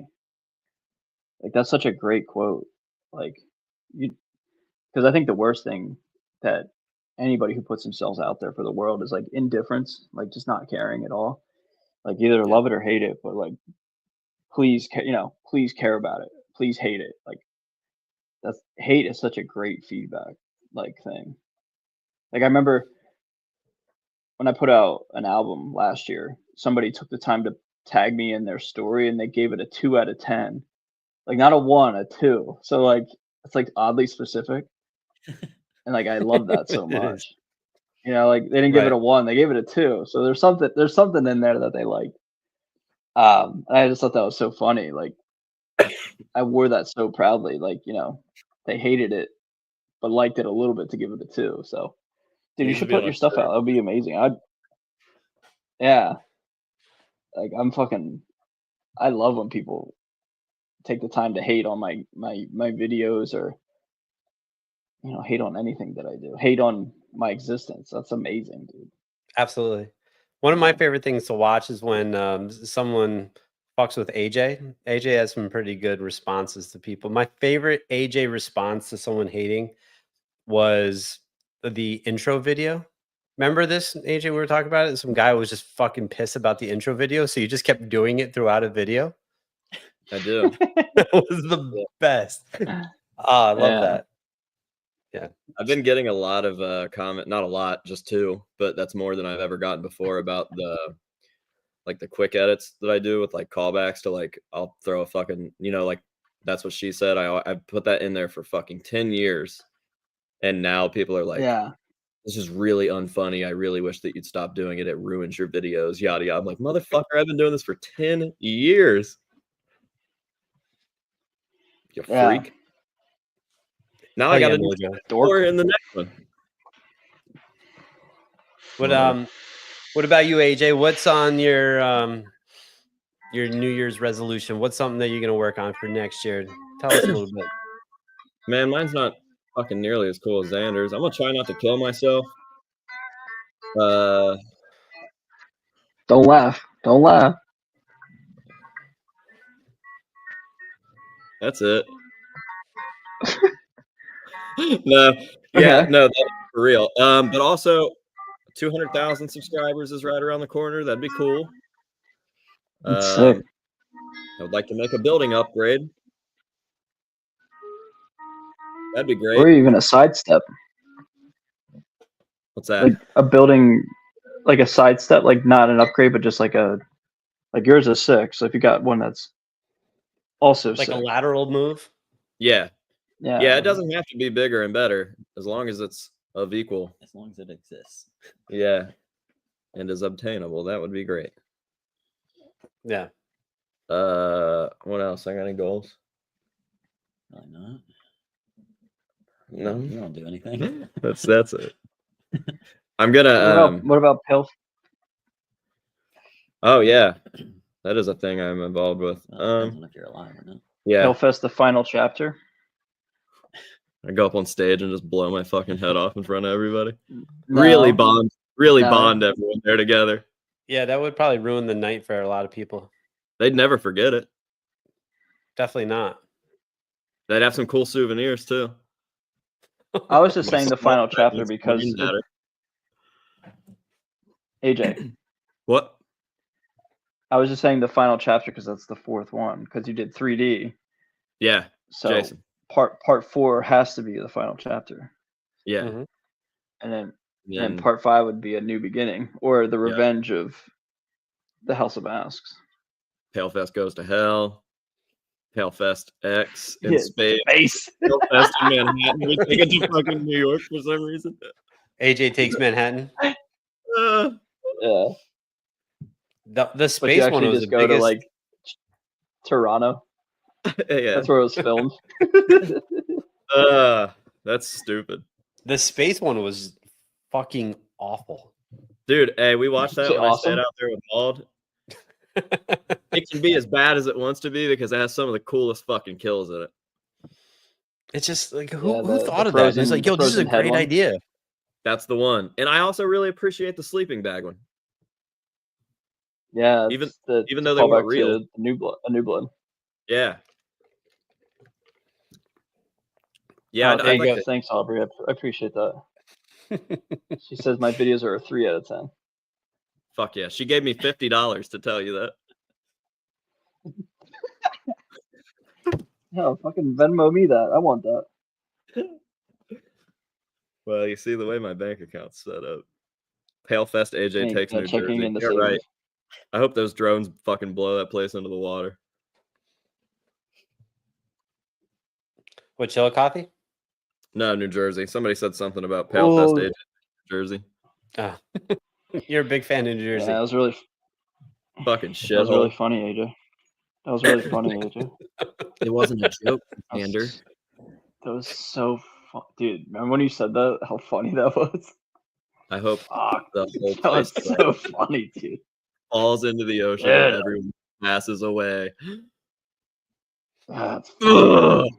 Like that's such a great quote. Like because I think the worst thing that anybody who puts themselves out there for the world is like indifference, like just not caring at all. Like either love it or hate it, but like please care about it. Please hate it. Like hate is such a great feedback thing. Like I remember when I put out an album last year, somebody took the time to tag me in their story and they gave it a 2 out of 10. Like not a 1, a 2. So like it's like oddly specific. And like I love that so much. Like they didn't give it a 1, they gave it a 2. So there's something in there that they like. And I just thought that was so funny. Like I wore that so proudly. Like, they hated it, but liked it a little bit to give it a 2. So dude, you should put your stuff out. That would be amazing. Yeah. Like I love when people take the time to hate on my videos or hate on anything that I do. Hate on my existence. That's amazing, dude. Absolutely. One of my favorite things to watch is when someone fucks with AJ. AJ has some pretty good responses to people. My favorite AJ response to someone hating was the intro video. Remember this, AJ? We were talking about it. Some guy was just fucking pissed about the intro video, so you just kept doing it throughout a video. I do. That was the best. I love that. Yeah, I've been getting a lot of comment, not a lot, just 2, but that's more than I've ever gotten before about the quick edits that I do with like callbacks to like I'll throw a fucking like that's what she said. I put that in there for fucking 10 years, and now people are like, yeah, this is really unfunny. I really wish that you'd stop doing it. It ruins your videos. Yada yada. I'm like, motherfucker, I've been doing this for 10 years. You freak. Now I got to do more in the next one. What about you, AJ? What's on your New Year's resolution? What's something that you're gonna work on for next year? Tell us a little bit. Man, mine's not fucking nearly as cool as Xander's. I'm gonna try not to kill myself. Don't laugh. Don't laugh. That's it. No, yeah, no, that's for real. But also 200,000 subscribers is right around the corner. That'd be cool. Sick. I would like to make a building upgrade. That'd be or great. even a sidestep, What's that? like a building, like a sidestep, like not an upgrade, but just like yours is 6. So if you got one that's also Like 6, a lateral move. Yeah. yeah, Yeah, it doesn't have to be bigger and better as long as it's of equal. As long as it exists. Yeah. And is obtainable. That would be great. Yeah. What else? I got any goals? Probably not. No. You don't do anything. That's it. I'm gonna What about Pale? oh yeah. That is a thing I'm involved with. Well, depends on if you're alive or not. Yeah. Hellfest, the final chapter. I go up on stage and just blow my fucking head off in front of everybody. No. Really bond No. everyone there together. Yeah, that would probably ruin the night for a lot of people. They'd never forget it. Definitely not. They'd have some cool souvenirs too. I was just My saying the small final chapter friends because screamed at her. AJ. What? I was just saying the final chapter because that's the 4th one because you did 3D. Yeah, So Jason. part 4 has to be the final chapter, Yeah. Mhm. and then And part 5 would be a new beginning or the revenge of the House of Masks. Palefest goes to hell. Palefest X in Yeah, space. Space. Palefest in Manhattan. We take it to fucking New York for some reason. AJ takes Manhattan. Yeah. The But you space one actually was just the go biggest. to like Toronto. Yeah. That's where it was filmed. That's stupid. The space one was fucking awful. Dude, hey, we watched that Is it when I awesome? stayed out there with Maud. It can be as bad as it wants to be because it has some of the coolest fucking kills in it. It's just like who Yeah, thought the of that? And it's frozen- like, yo, this is a frozen head great one. idea. That's the one. And I also really appreciate the sleeping bag one. Yeah, Even- it's even a though they weren't callback real. to a new blood. Yeah. Yeah, Oh, I'd like thanks, to, thanks, Aubrey. I appreciate that. She says my videos are a 3 out of 10. fuck yeah. She gave me $50 to tell you that. No, fucking Venmo me that. I want that. Well, you see the way my bank account's set up. Palefest AJ Ain't takes that New checking Jersey. in the You're right. savings. I hope those drones fucking blow that place into the water. What, Chillicothe? No, New Jersey. Somebody said something about Palefest Oh. AJ New Jersey. Oh. You're a big fan of New Yeah, Jersey. that was really Fucking that was really shithole. funny, AJ. That was really funny, AJ. It wasn't a joke, That was- Xander. That was so fun. Dude, remember when you said that? How funny that was? I hope Fuck. the whole That was place so funny, dude. falls into the ocean Yeah. and everyone passes away. That's Ugh. funny.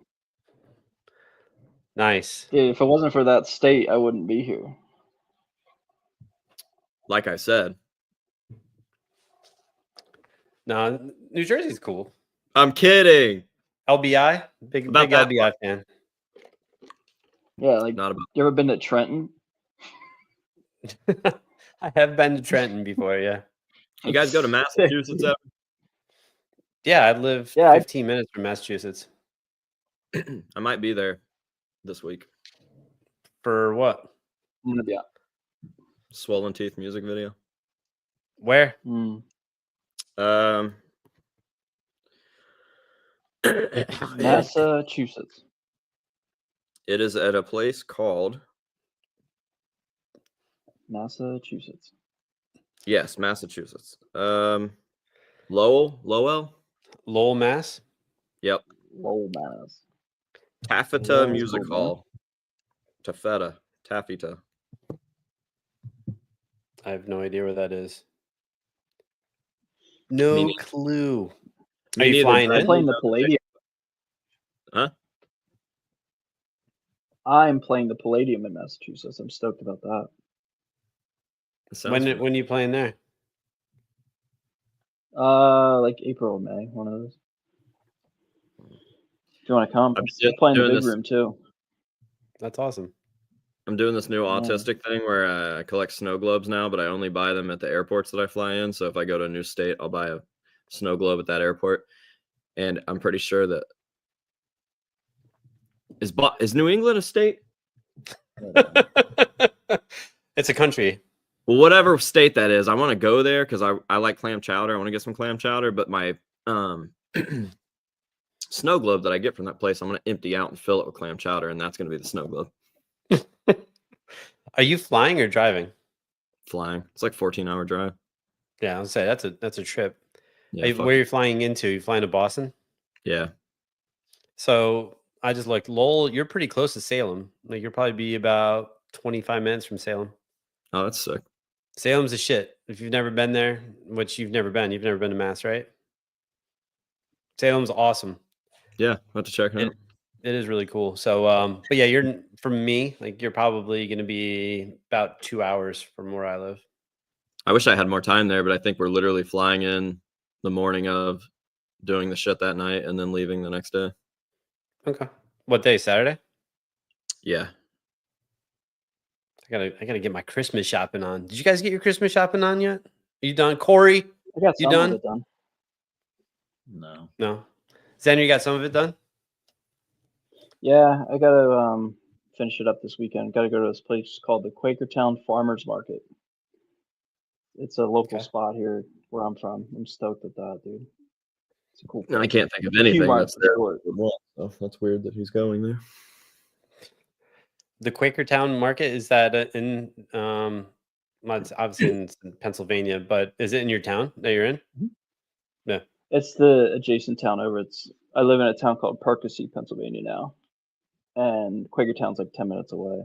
Nice. Dude, if it wasn't for that state, I wouldn't be here. Like I said, No, New Jersey's cool. I'm kidding. LBI, big About big that LBI fan. Yeah, like Not about. you ever been to Trenton? I have been to Trenton before, yeah. You guys go to Massachusetts ever? Yeah, I live Yeah, 15 minutes from Massachusetts. I might be there this week. For what? I'm gonna be out. Swollen Teeth music video. Where? Massachusetts. It is at a place called Massachusetts. yes, Massachusetts. Lowell. Lowell, Mass. Yep. Lowell, Mass. Taffeta Lowell, Music Lowell. Hall. Taffeta. I have no idea where that is. No neither. clue. Me Are you neither, flying but I I'm in? playing the Palladium. Huh? I'm playing the Palladium in Massachusetts. I'm stoked about that. It sounds When fun. when you playing there? Like April or May, one of those. If you want to come, I'm we're playing the doing big this- room too. That's awesome. I'm doing this new Yeah. autistic thing where I collect snow globes now, but I only buy them at the airports that I fly in. So if I go to a new state, I'll buy a snow globe at that airport. And I'm pretty sure that Is New England a state? It's a country. Well, whatever state that is, I want to go there because I like clam chowder. I want to get some clam chowder, but my snow globe that I get from that place, I'm going to empty out and fill it with clam chowder, and that's going to be the snow globe. Are you flying or driving? Flying. It's like 14-hour drive. Yeah, I'll say that's a trip. Yeah, Where are you flying into? You flying to Boston? yeah. So I just looked. Lowell, you're pretty close to Salem. Like you'll probably be about 25 minutes from Salem. Oh, that's sick. Salem's a shit. If you've never been there, which you've never been to Mass, right? Salem's awesome. Yeah, I'll have to check it out. It is really cool. So, but yeah, from me, like you're probably going to be about 2 hours from where I live. I wish I had more time there, but I think we're literally flying in the morning of, doing the shit that night, and then leaving the next day. Okay. What day? Saturday? Yeah. I gotta get my Christmas shopping on. Did you guys get your Christmas shopping on yet? Are you done? Corey? I got You some done? of it done. No. No. Xander, you got some of it done? Yeah, I gotta finish it up this weekend. Gotta go to this place called the Quakertown Farmers Market. It's a local Okay. spot here where I'm from. I'm stoked at that, dude. It's a cool I place. can't think of anything markets that's there. for it. So that's weird that he's going there. The Quakertown Market, is that in well, it's obviously in Pennsylvania, but is it in your town that you're in? Mhm. Yeah. It's the adjacent town over. I live in a town called Perkasie, Pennsylvania now, and Quakertown's like 10 minutes away.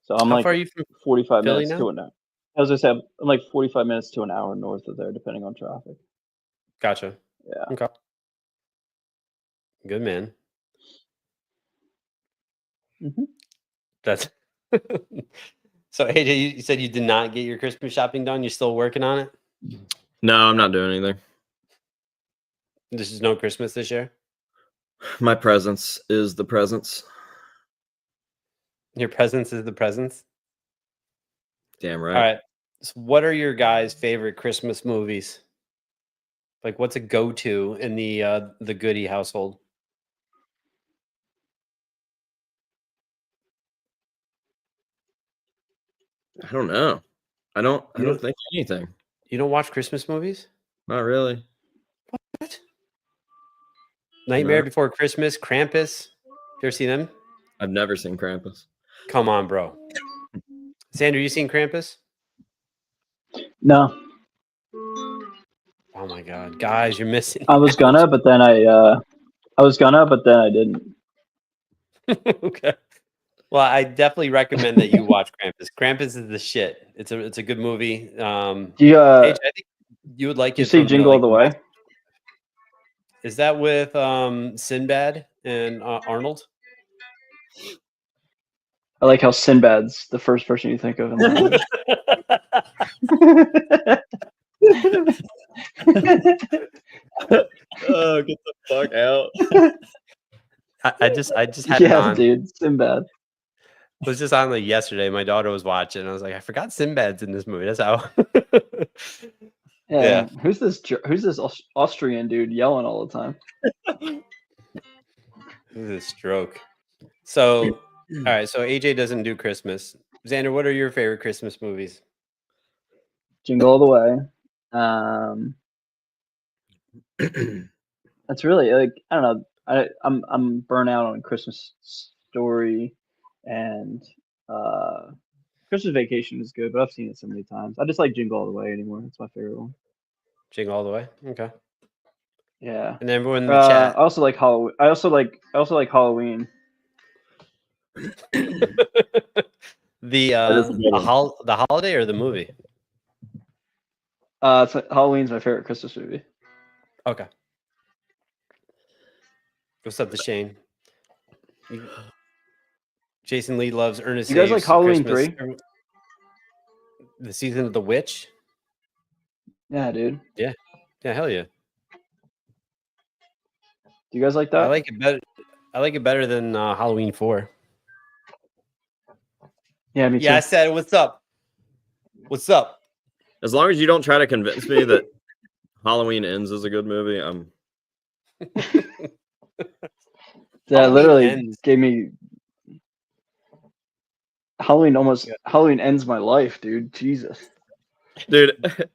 So I'm How like far are you from 45 Philly minutes now? to an hour. As I said, I'm like 45 minutes to an hour north of there, depending on traffic. Gotcha. Yeah. Okay. Good man. Mhm. That's so. AJ, you said you did not get your Christmas shopping done. You're still working on it. No, I'm not doing anything. This is no Christmas this year. My presence is the presence. Your presence is the presence. Damn right. All right. So what are your guys' favorite Christmas movies? Like, what's a go-to in the Goody household? I don't know. I don't You don't- think anything. You don't watch Christmas movies? Not really. What? Nightmare No. Before Christmas, Krampus. You ever seen them? I've never seen Krampus. Come on, bro. Xander, you seen Krampus? No, Oh my God, guys, you're missing. I was gonna, but then I didn't. Okay. Well, I definitely recommend that you watch Krampus. Krampus is the shit. It's a good movie. Do you Paige, I think you would like you it. see from Jingle All the Way? Is that with Sinbad and Arnold? I like how Sinbad's the first person you think of in that movie. Oh, get the fuck out. I just had it on. Dude, Sinbad. It was just on like yesterday. My daughter was watching. I was like, I forgot Sinbad's in this movie. That's how. Yeah. Who's this Austrian dude yelling all the time? This is a stroke. So, all right. So AJ doesn't do Christmas. Xander, what are your favorite Christmas movies? Jingle All the Way. That's really like I don't know. I'm burnt out on Christmas Story, and Christmas Vacation is good, but I've seen it so many times. I just like Jingle All the Way anymore. It's my favorite one. Jingle All the Way. Okay. Yeah. And everyone in the I chat. also like Halloween. I also like Halloween. The holiday or the movie? Halloween's my favorite Christmas movie. Okay. What's up to Shane? Jason Lee loves Ernest. You guys Saves like Halloween Christmas. 3? The season of the witch? Yeah, dude. Yeah, hell yeah. Do you guys like that? I like it better. I like it better than Halloween 4. Yeah, me too. Yeah, I said, what's up? What's up? As long as you don't try to convince me that Halloween Ends is a good movie, I'm. That literally ends. gave me Halloween ends my life, dude. Jesus. Dude, That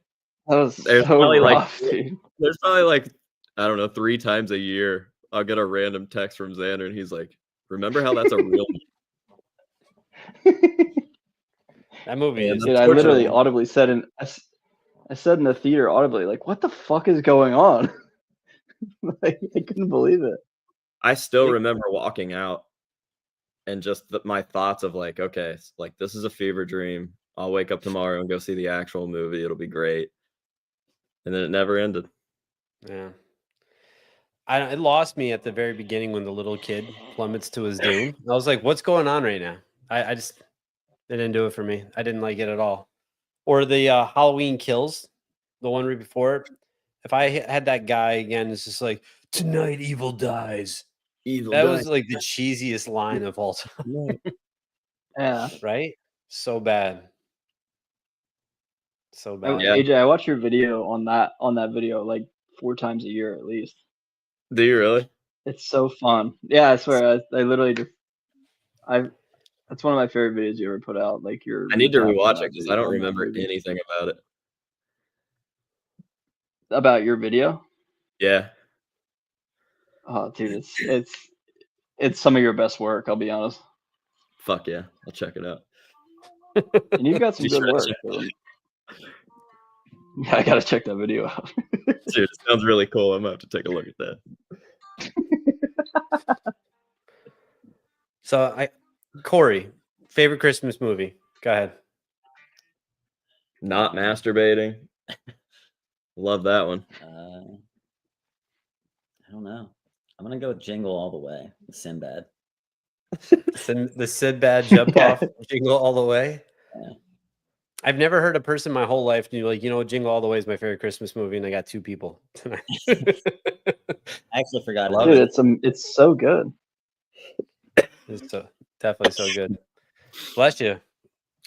was there's so probably rough, like dude. there's probably like I don't know 3 times a year I'll get a random text from Xander and he's like, "Remember how that's a real That movie And is Dude, I literally unfortunately, audibly said I said in the theater audibly, like, what the fuck is going on? Like, I couldn't believe it. I still remember walking out and just my thoughts of like, okay, like this is a fever dream. I'll wake up tomorrow and go see the actual movie. It'll be great. And then it never ended. Yeah. It lost me at the very beginning when the little kid plummets to his doom. I was like, what's going on right now? I just, it didn't do it for me. I didn't like it at all. Or the Halloween Kills, the one right before it. If I had that guy again, it's just like, tonight evil dies. That was like the cheesiest line of all time. Yeah. Right? So bad. So bad. Yeah. AJ, I watch your video on that video like 4 times a year at least. Do you really? It's so fun. Yeah, I swear. I literally just that's one of my favorite videos you ever put out. Like your I need to recap on rewatch that it because video- I don't on that remember movie. anything about it. About your video. Yeah. Oh, dude, it's some of your best work. I'll be honest. Fuck yeah. I'll check it out. And you've got some You good should work. check So. Yeah, I gotta check that video out. Dude, it sounds really cool. I'm gonna have to take a look at that. So Corey, favorite Christmas movie? Go ahead. Not masturbating. Love that one. I don't know. I'm gonna go with Jingle All the Way. Sinbad. The Sinbad jump off Jingle All the Way. Yeah. I've never heard a person my whole life do like, Jingle All the Way is my favorite Christmas movie, and I got 2 people tonight. I actually forgot. Love Dude, it. it's so good. It's definitely so good. Bless you.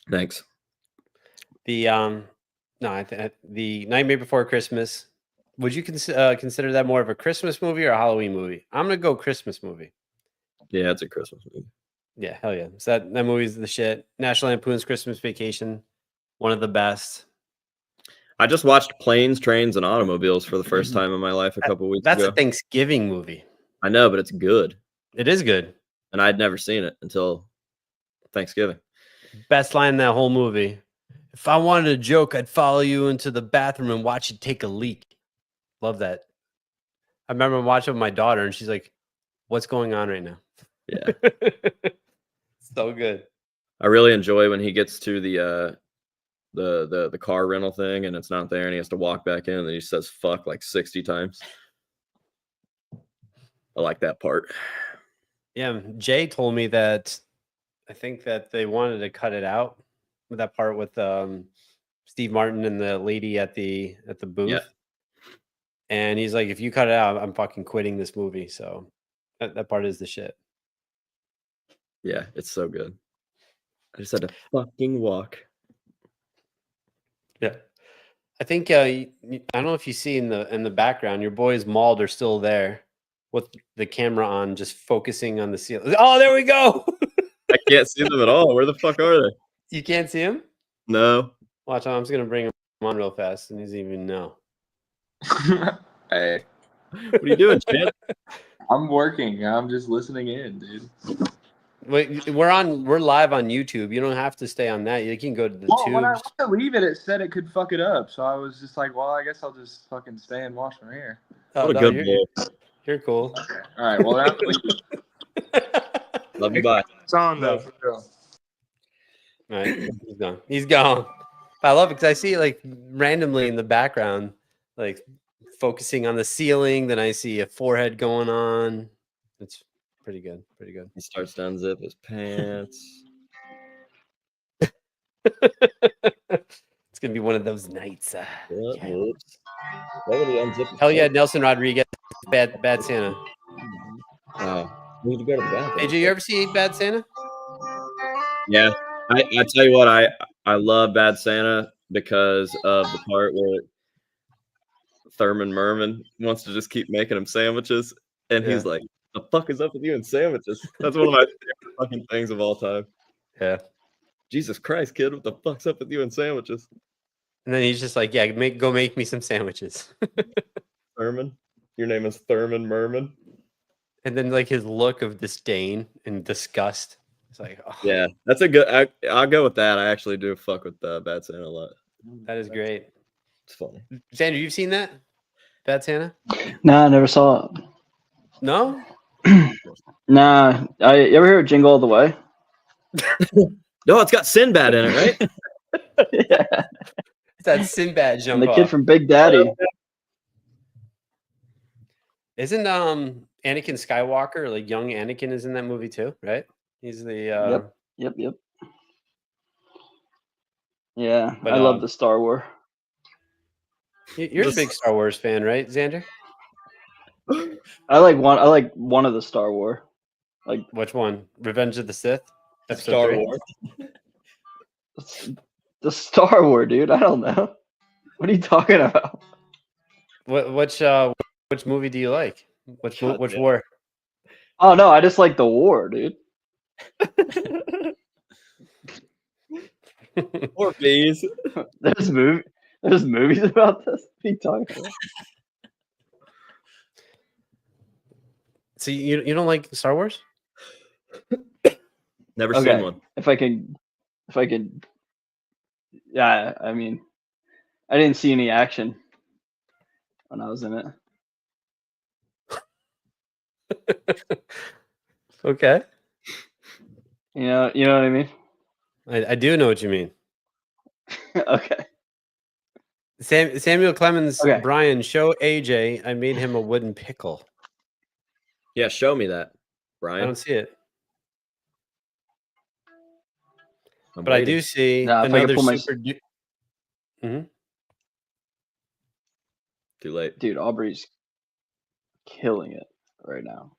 Thanks. The the Nightmare Before Christmas. Would you consider that more of a Christmas movie or a Halloween movie? I'm gonna go Christmas movie. Yeah, it's a Christmas movie. Yeah, hell yeah. So that movie's the shit. National Lampoon's Christmas Vacation, one of the best. I just watched Planes, Trains, and Automobiles for the first time in my life a couple weeks That's ago. a Thanksgiving movie. I know, but it's good. It is good. And I'd never seen it until Thanksgiving. Best line in that whole movie. If I wanted a joke, I'd follow you into the bathroom and watch you take a leak. Love that. I remember watching with my daughter, and she's like, "What's going on right now?" Yeah. So good. I really enjoy when he gets to the car rental thing and it's not there and he has to walk back in and he says fuck like 60 times. I like that part. Yeah, Jay told me that I think that they wanted to cut it out with that part with Steve Martin and the lady at the booth. Yeah. And he's like, if you cut it out, I'm fucking quitting this movie. So that part is the shit. Yeah, it's so good. I just had to fucking walk. Yeah. I think I don't know if you see in the background, your boys Mauled are still there with the camera on, just focusing on the ceiling. Oh, there we go. I can't see them at all. Where the fuck are they? You can't see him? No. Watch on. I'm just gonna bring him on real fast, and he doesn't even know. Hey, What are you doing, Chad? I'm working. I'm just listening in, dude. Wait, we're live on YouTube. You don't have to stay on that. You can go to the Well, when I tubes. went to leave it, it said it could fuck it up. So I was just like, well, I guess I'll just fucking stay and watch from here. Oh, What a no, good boy. You're cool. Okay. All right. Well, I'm leaving. Love you, bye. It's on though, for real. All right, he's gone. He's gone. I love it because I see like randomly in the background, like focusing on the ceiling. Then I see a forehead going on. It's pretty good. Pretty good. He starts to unzip his pants. It's gonna be one of those nights. Whoops. Why would he unzip his Hell yeah, pants? Nelson Rodriguez, Bad Santa. Oh, we need to go to the bathroom. AJ, you ever see Bad Santa? Yeah, I tell you what, I love Bad Santa because of the part where Thurman Merman wants to just keep making him sandwiches, and he's like, The fuck is up with you and sandwiches? That's one of my favorite fucking things of all time. Yeah. Jesus Christ, kid, what the fuck's up with you and sandwiches? And then he's just like, yeah, go make me some sandwiches. Thurman? Your name is Thurman Merman? And then like his look of disdain and disgust. It's like, oh, Yeah, that's a good. I'll go with that. I actually do fuck with Bad Santa a lot. that is great. It's funny. Xander, you've seen that? Bad Santa? Nah, I never saw it. No? Nah, you ever hear of Jingle All the Way? No, it's got Sinbad in it, right? Yeah. It's that Sinbad jump And the kid off. from Big Daddy. Isn't Anakin Skywalker, like young Anakin is in that movie too, right? He's the Yep. Yeah, But, I love the Star Wars. You're a big Star Wars fan, right, Xander? I like one of the Star Wars. Like Which one? Revenge of the Sith? Episode Star 3? Wars. the Star Wars, dude. I don't know. What are you talking about? Which movie do you like? Which war? Oh no, I just like the war, dude. Or Beez. There's movies about this. What are you talking about? So you don't like Star Wars? Never Okay. seen one. If I can, yeah. I mean, I didn't see any action when I was in it. Okay. You know what I mean? I do know what you mean. Okay. Samuel Clemens, Okay. Brian, show AJ. I made him a wooden pickle. Yeah, show me that, I Brian. don't see it. I'm But I waiting. do see Nah, if I can another pull my- super. Too late. Dude, Aubrey's killing it right now.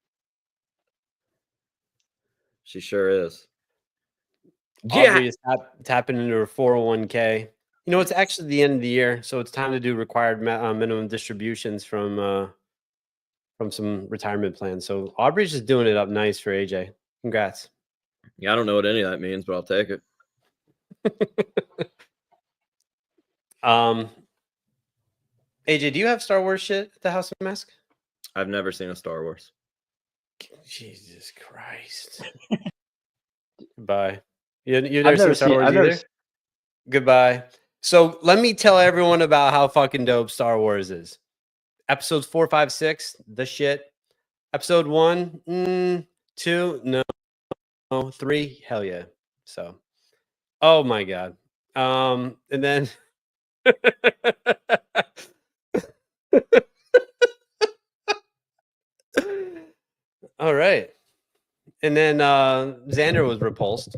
She sure is. Aubrey is tapping into her 401k. You know, it's actually the end of the year, so it's time to do required minimum distributions from some retirement plans. So Aubrey's just doing it up nice for AJ. Congrats. Yeah, I don't know what any of that means, but I'll take it. AJ, do you have Star Wars shit at the House of Mask? I've never seen a Star Wars. Jesus Christ. Goodbye. You've never seen Star Wars I've never either? Goodbye. So let me tell everyone about how fucking dope Star Wars is. Episodes 4, 5, 6, the shit. Episode 1, 2, no. 3, hell yeah. So, oh my God. And then all right. And then Xander was repulsed.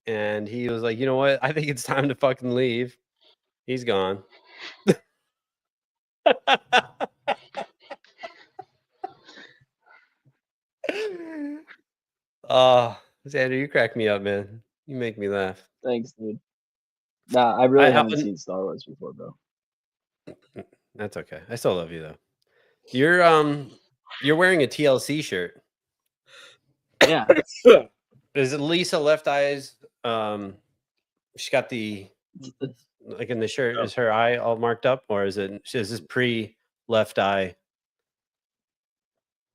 And he was like, you know what? I think it's time to fucking leave. He's gone. Oh, Xander, you crack me up, man. You make me laugh. Thanks, dude. Nah, I really haven't seen Star Wars before, bro. That's okay. I still love you though. You're wearing a TLC shirt. Yeah. Is it Lisa Left Eye's? She's got the like in the shirt. Is her eye all marked up, or is this pre Left Eye?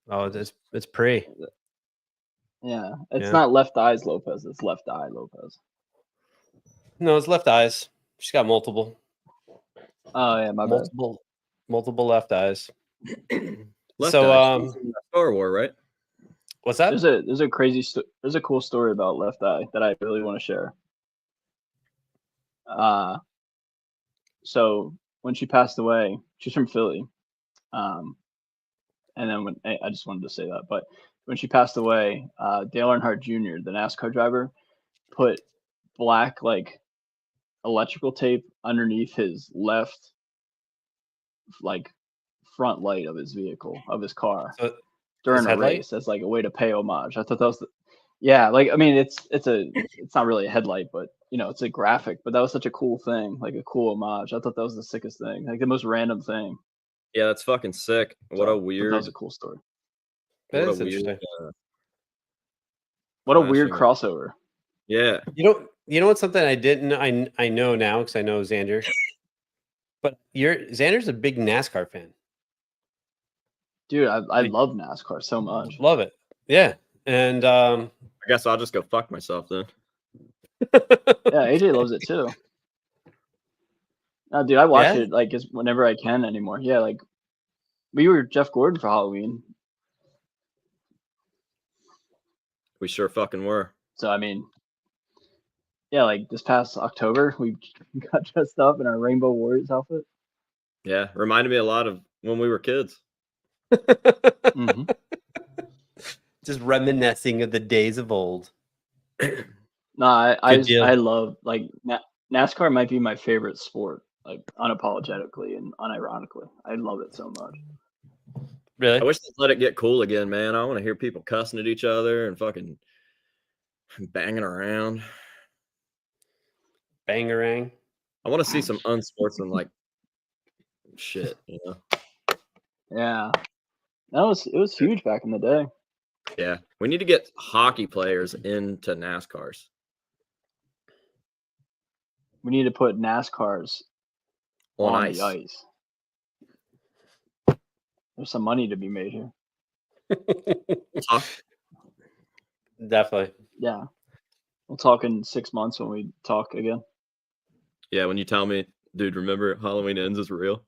Oh, it's pre. Yeah, it's not Left Eyes Lopez. It's Left Eye Lopez. No, it's Left Eyes. She's got multiple. Oh yeah, my bad. Multiple left eyes. Left So Eye. Star Wars, right? What's that? There's a crazy there's a cool story about Left Eye that I really want to share. So when she passed away, she's from Philly. And then when I just wanted to say that, but when she passed away, Dale Earnhardt Jr., the NASCAR driver, put black like electrical tape underneath his left like front light of his vehicle, of his car, during a race. That's like a way to pay homage. I thought that was like, I mean, it's not really a headlight, but you know, it's a graphic, but that was such a cool thing, like a cool homage. I thought that was the sickest thing, like the most random thing. Yeah, that's fucking sick. What a weird. That was a cool story. That What a is weird, interesting. What a weird flashing. crossover. Yeah. You know what's something I didn't I know now because I know Xander, but Xander's a big NASCAR fan. Dude, I love NASCAR so much. Love it. Yeah, and I guess I'll just go fuck myself then. Yeah, AJ loves it too. No, dude, I watch Yeah? it like just whenever I can anymore. Yeah, like we were Jeff Gordon for Halloween. We sure fucking were. So I mean, yeah, like this past October, we got dressed up in our Rainbow Warriors outfit. Yeah, reminded me a lot of when we were kids. Mm-hmm. Just reminiscing of the days of old. No, I Good deal. I love like NASCAR might be my favorite sport, like unapologetically and unironically. I love it so much. Really? I wish they'd let it get cool again, man. I want to hear people cussing at each other and fucking banging around. Bangarang. I want to see some unsportsmanlike shit, you know? Yeah, it was huge back in the day. Yeah. We need to get hockey players into NASCARs. We need to put NASCARs On on ice. the ice. There's some money to be made here. We'll talk. Definitely. Yeah, we'll talk in 6 months when we talk again. Yeah, when you tell me, dude, remember Halloween Ends is real?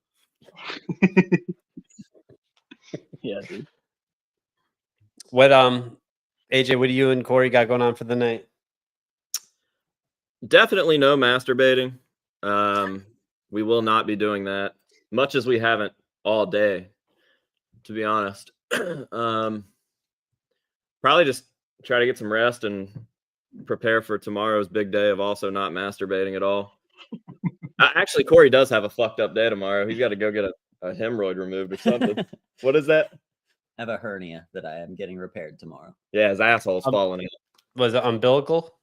Yeah, dude. What AJ, what do you and Corey got going on for the night? Definitely no masturbating. We will not be doing that, much as we haven't all day, to be honest. Probably just try to get some rest and prepare for tomorrow's big day of also not masturbating at all. Actually, Corey does have a fucked up day tomorrow. He's got to go get a hemorrhoid removed or something. What is that? I have a hernia that I am getting repaired tomorroh. Yeah, his asshole's falling out. Was it umbilical?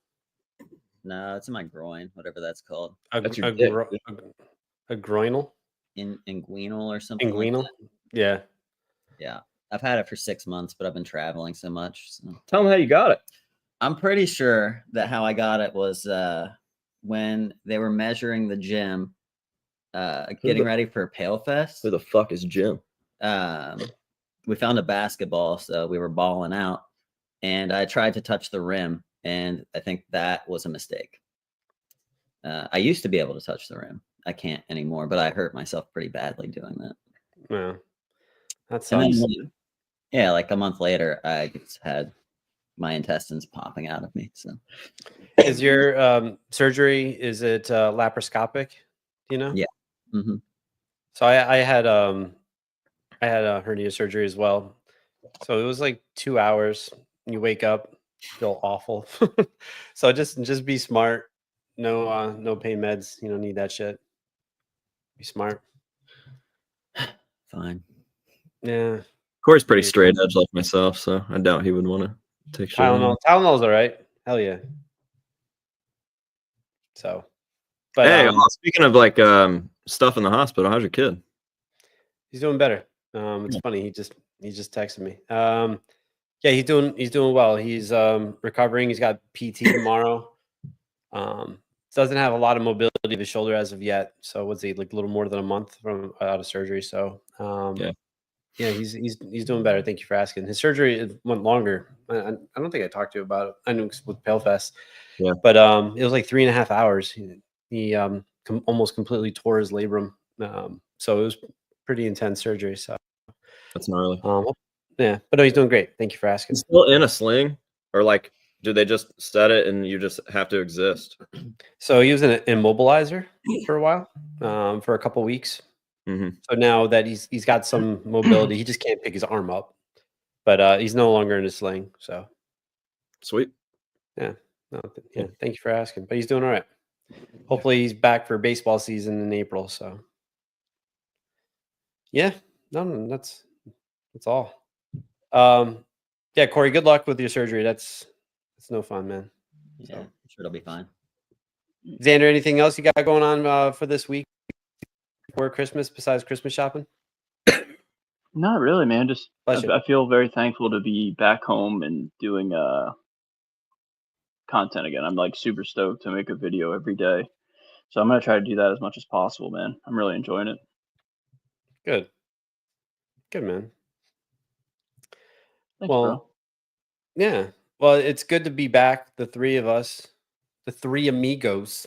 No, it's in my groin, whatever that's called. That's your dick, A groinal? Inguinal or something. Inguinal? Like that. Yeah. Yeah. I've had it for 6 months, but I've been traveling so much. So. Tell him how you got it. I'm pretty sure that how I got it was when they were measuring the gym, getting ready for Pale Fest. Who the fuck is Jim? We found a basketball, so we were balling out, and I tried to touch the rim, and I think that was a mistake. I used to be able to touch the rim. I can't anymore, but I hurt myself pretty badly doing that. Yeah. That And sounds. then, yeah, like a month later, I just had my intestines popping out of me. So, Is your surgery? Is it laparoscopic? Do you know? yeah. Mm-hmm. So I had a hernia surgery as well. So it was like 2 hours. You wake up, feel awful. So just be smart. No pain meds. You don't need that shit. Be smart. Fine. Yeah. Corey's pretty straight edge like myself, so I doubt he would want to take shit. Tylenol's all right. Hell yeah. So, but hey, speaking of like stuff in the hospital, how's your kid? he's doing better. It's funny. He just texted me. Yeah, he's doing well. He's recovering. He's got PT tomorrow. Doesn't have a lot of mobility of his shoulder as of yet. So what's he, like a little more than a month from out of surgery? So yeah, he's doing better. Thank you for asking. His surgery went longer. I don't think I talked to you about it. I knew with Palefest. Yeah, but it was like 3.5 hours. He almost completely tore his labrum. So it was pretty intense surgery. So that's gnarly. Yeah, but no, he's doing great. Thank you for asking. He's still in a sling, or like, do they just set it and you just have to exist? So he was in an immobilizer for a while, for a couple weeks. Mm-hmm. So now that he's got some mobility, he just can't pick his arm up. But he's no longer in a sling. So sweet. Yeah. No, yeah. Thank you for asking. But he's doing all right. Hopefully he's back for baseball season in April. So yeah, no, that's all. Yeah, Corey, good luck with your surgery. That's no fun, man. Yeah, I'm sure it'll be fine. Xander, anything else you got going on for this week for Christmas besides Christmas shopping? Not really, man. Just Bless you. I feel very thankful to be back home and doing content again. I'm like super stoked to make a video every day. So I'm gonna try to do that as much as possible, man. I'm really enjoying it. Good. Good, man. Thanks, Well, bro. yeah. Well, it's good to be back, the three of us, the three amigos.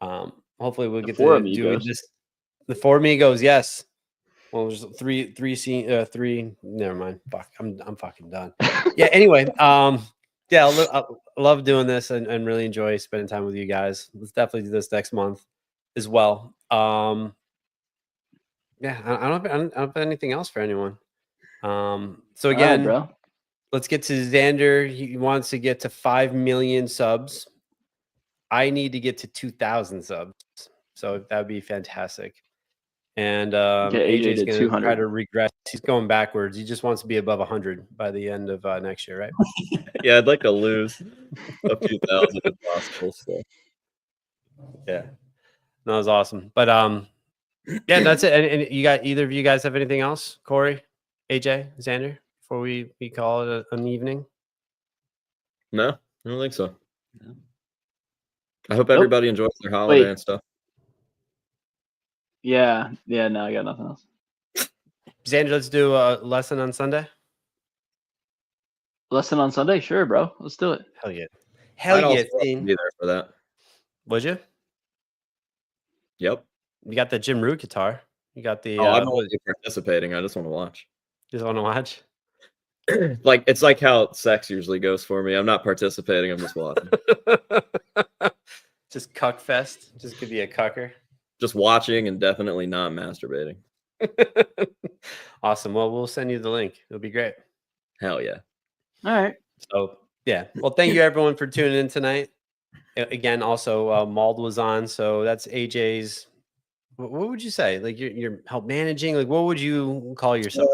Hopefully we'll The get four to do amigos. this. The four amigos, yes. Well, there's three. Never mind. Fuck, I'm fucking done. Yeah. Anyway, yeah, I love doing this and really enjoy spending time with you guys. Let's definitely do this next month as well. Yeah, I don't have anything else for anyone. So All right, again, bro. let's get to Xander. He wants to get to 5 million subs. I need to get to 2,000 subs. So that would be fantastic. And Get AJ AJ's to going to try 200. to regress. He's going backwards. He just wants to be above 100 by the end of next year, right? Yeah, I'd like to lose a few thousand if possible. So. Yeah, that was awesome. But yeah, that's it. And you got either of you guys have anything else? Corey, AJ, Xander, before we call it an evening? No, I don't think so. I hope everybody enjoys their holiday and stuff. Yeah. No, I got nothing else. Xander, let's do a lesson on Sunday. Lesson on Sunday, sure, bro. Let's do it. Hell yeah. I'd Hell also yeah. love to be there for that. Would you? Yep. You got the Jim Root guitar. You got the. I'm not participating. I just want to watch. Just want to watch. Like it's like how sex usually goes for me. I'm not participating. I'm just watching. Just cuck fest. Just could be a cucker. Just watching and definitely not masturbating. Awesome. Well, we'll send you the link. It'll be great. Hell yeah. All right. So yeah. Well, thank you everyone for tuning in tonight. Again, also Mauled was on. So that's AJ's. What would you say? Like you're help managing. Like what would you call yourself?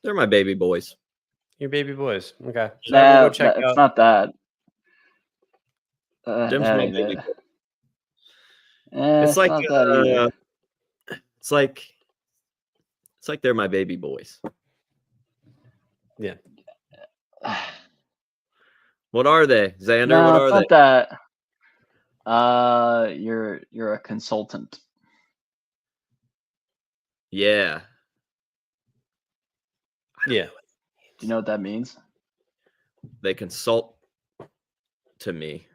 They're my baby boys. Your baby boys. Okay. So Nah, go check it's out. not that. Jim's that my ain't baby it. boy. It's like not that either. it's like they're my baby boys. Yeah. What are they, Xander? No, what it's are not they? that. You're a consultant. Yeah. Yeah. Do you know what that means? They consult to me.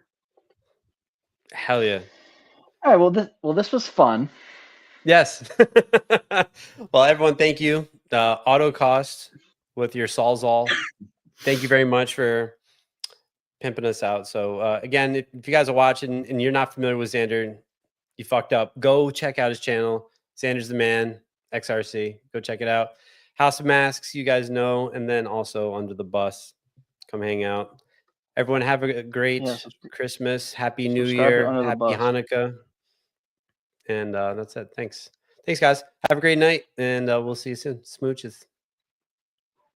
Hell yeah. All right. Well, this was fun. Yes. Well, everyone, thank you. Auto cost with your Sawzall. Thank you very much for pimping us out. So again, if you guys are watching and you're not familiar with Xander, you fucked up. Go check out his channel. Xander's the Man, XRC. Go check it out. House of Masks, you guys know, and then also Under the Bus. Come hang out. Everyone have a great Christmas, Happy New Year, Happy Hanukkah. And that's it. Thanks, guys. Have a great night, and we'll see you soon. Smooches.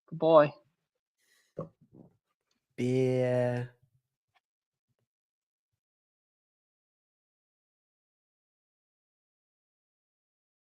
Good boy. Yeah.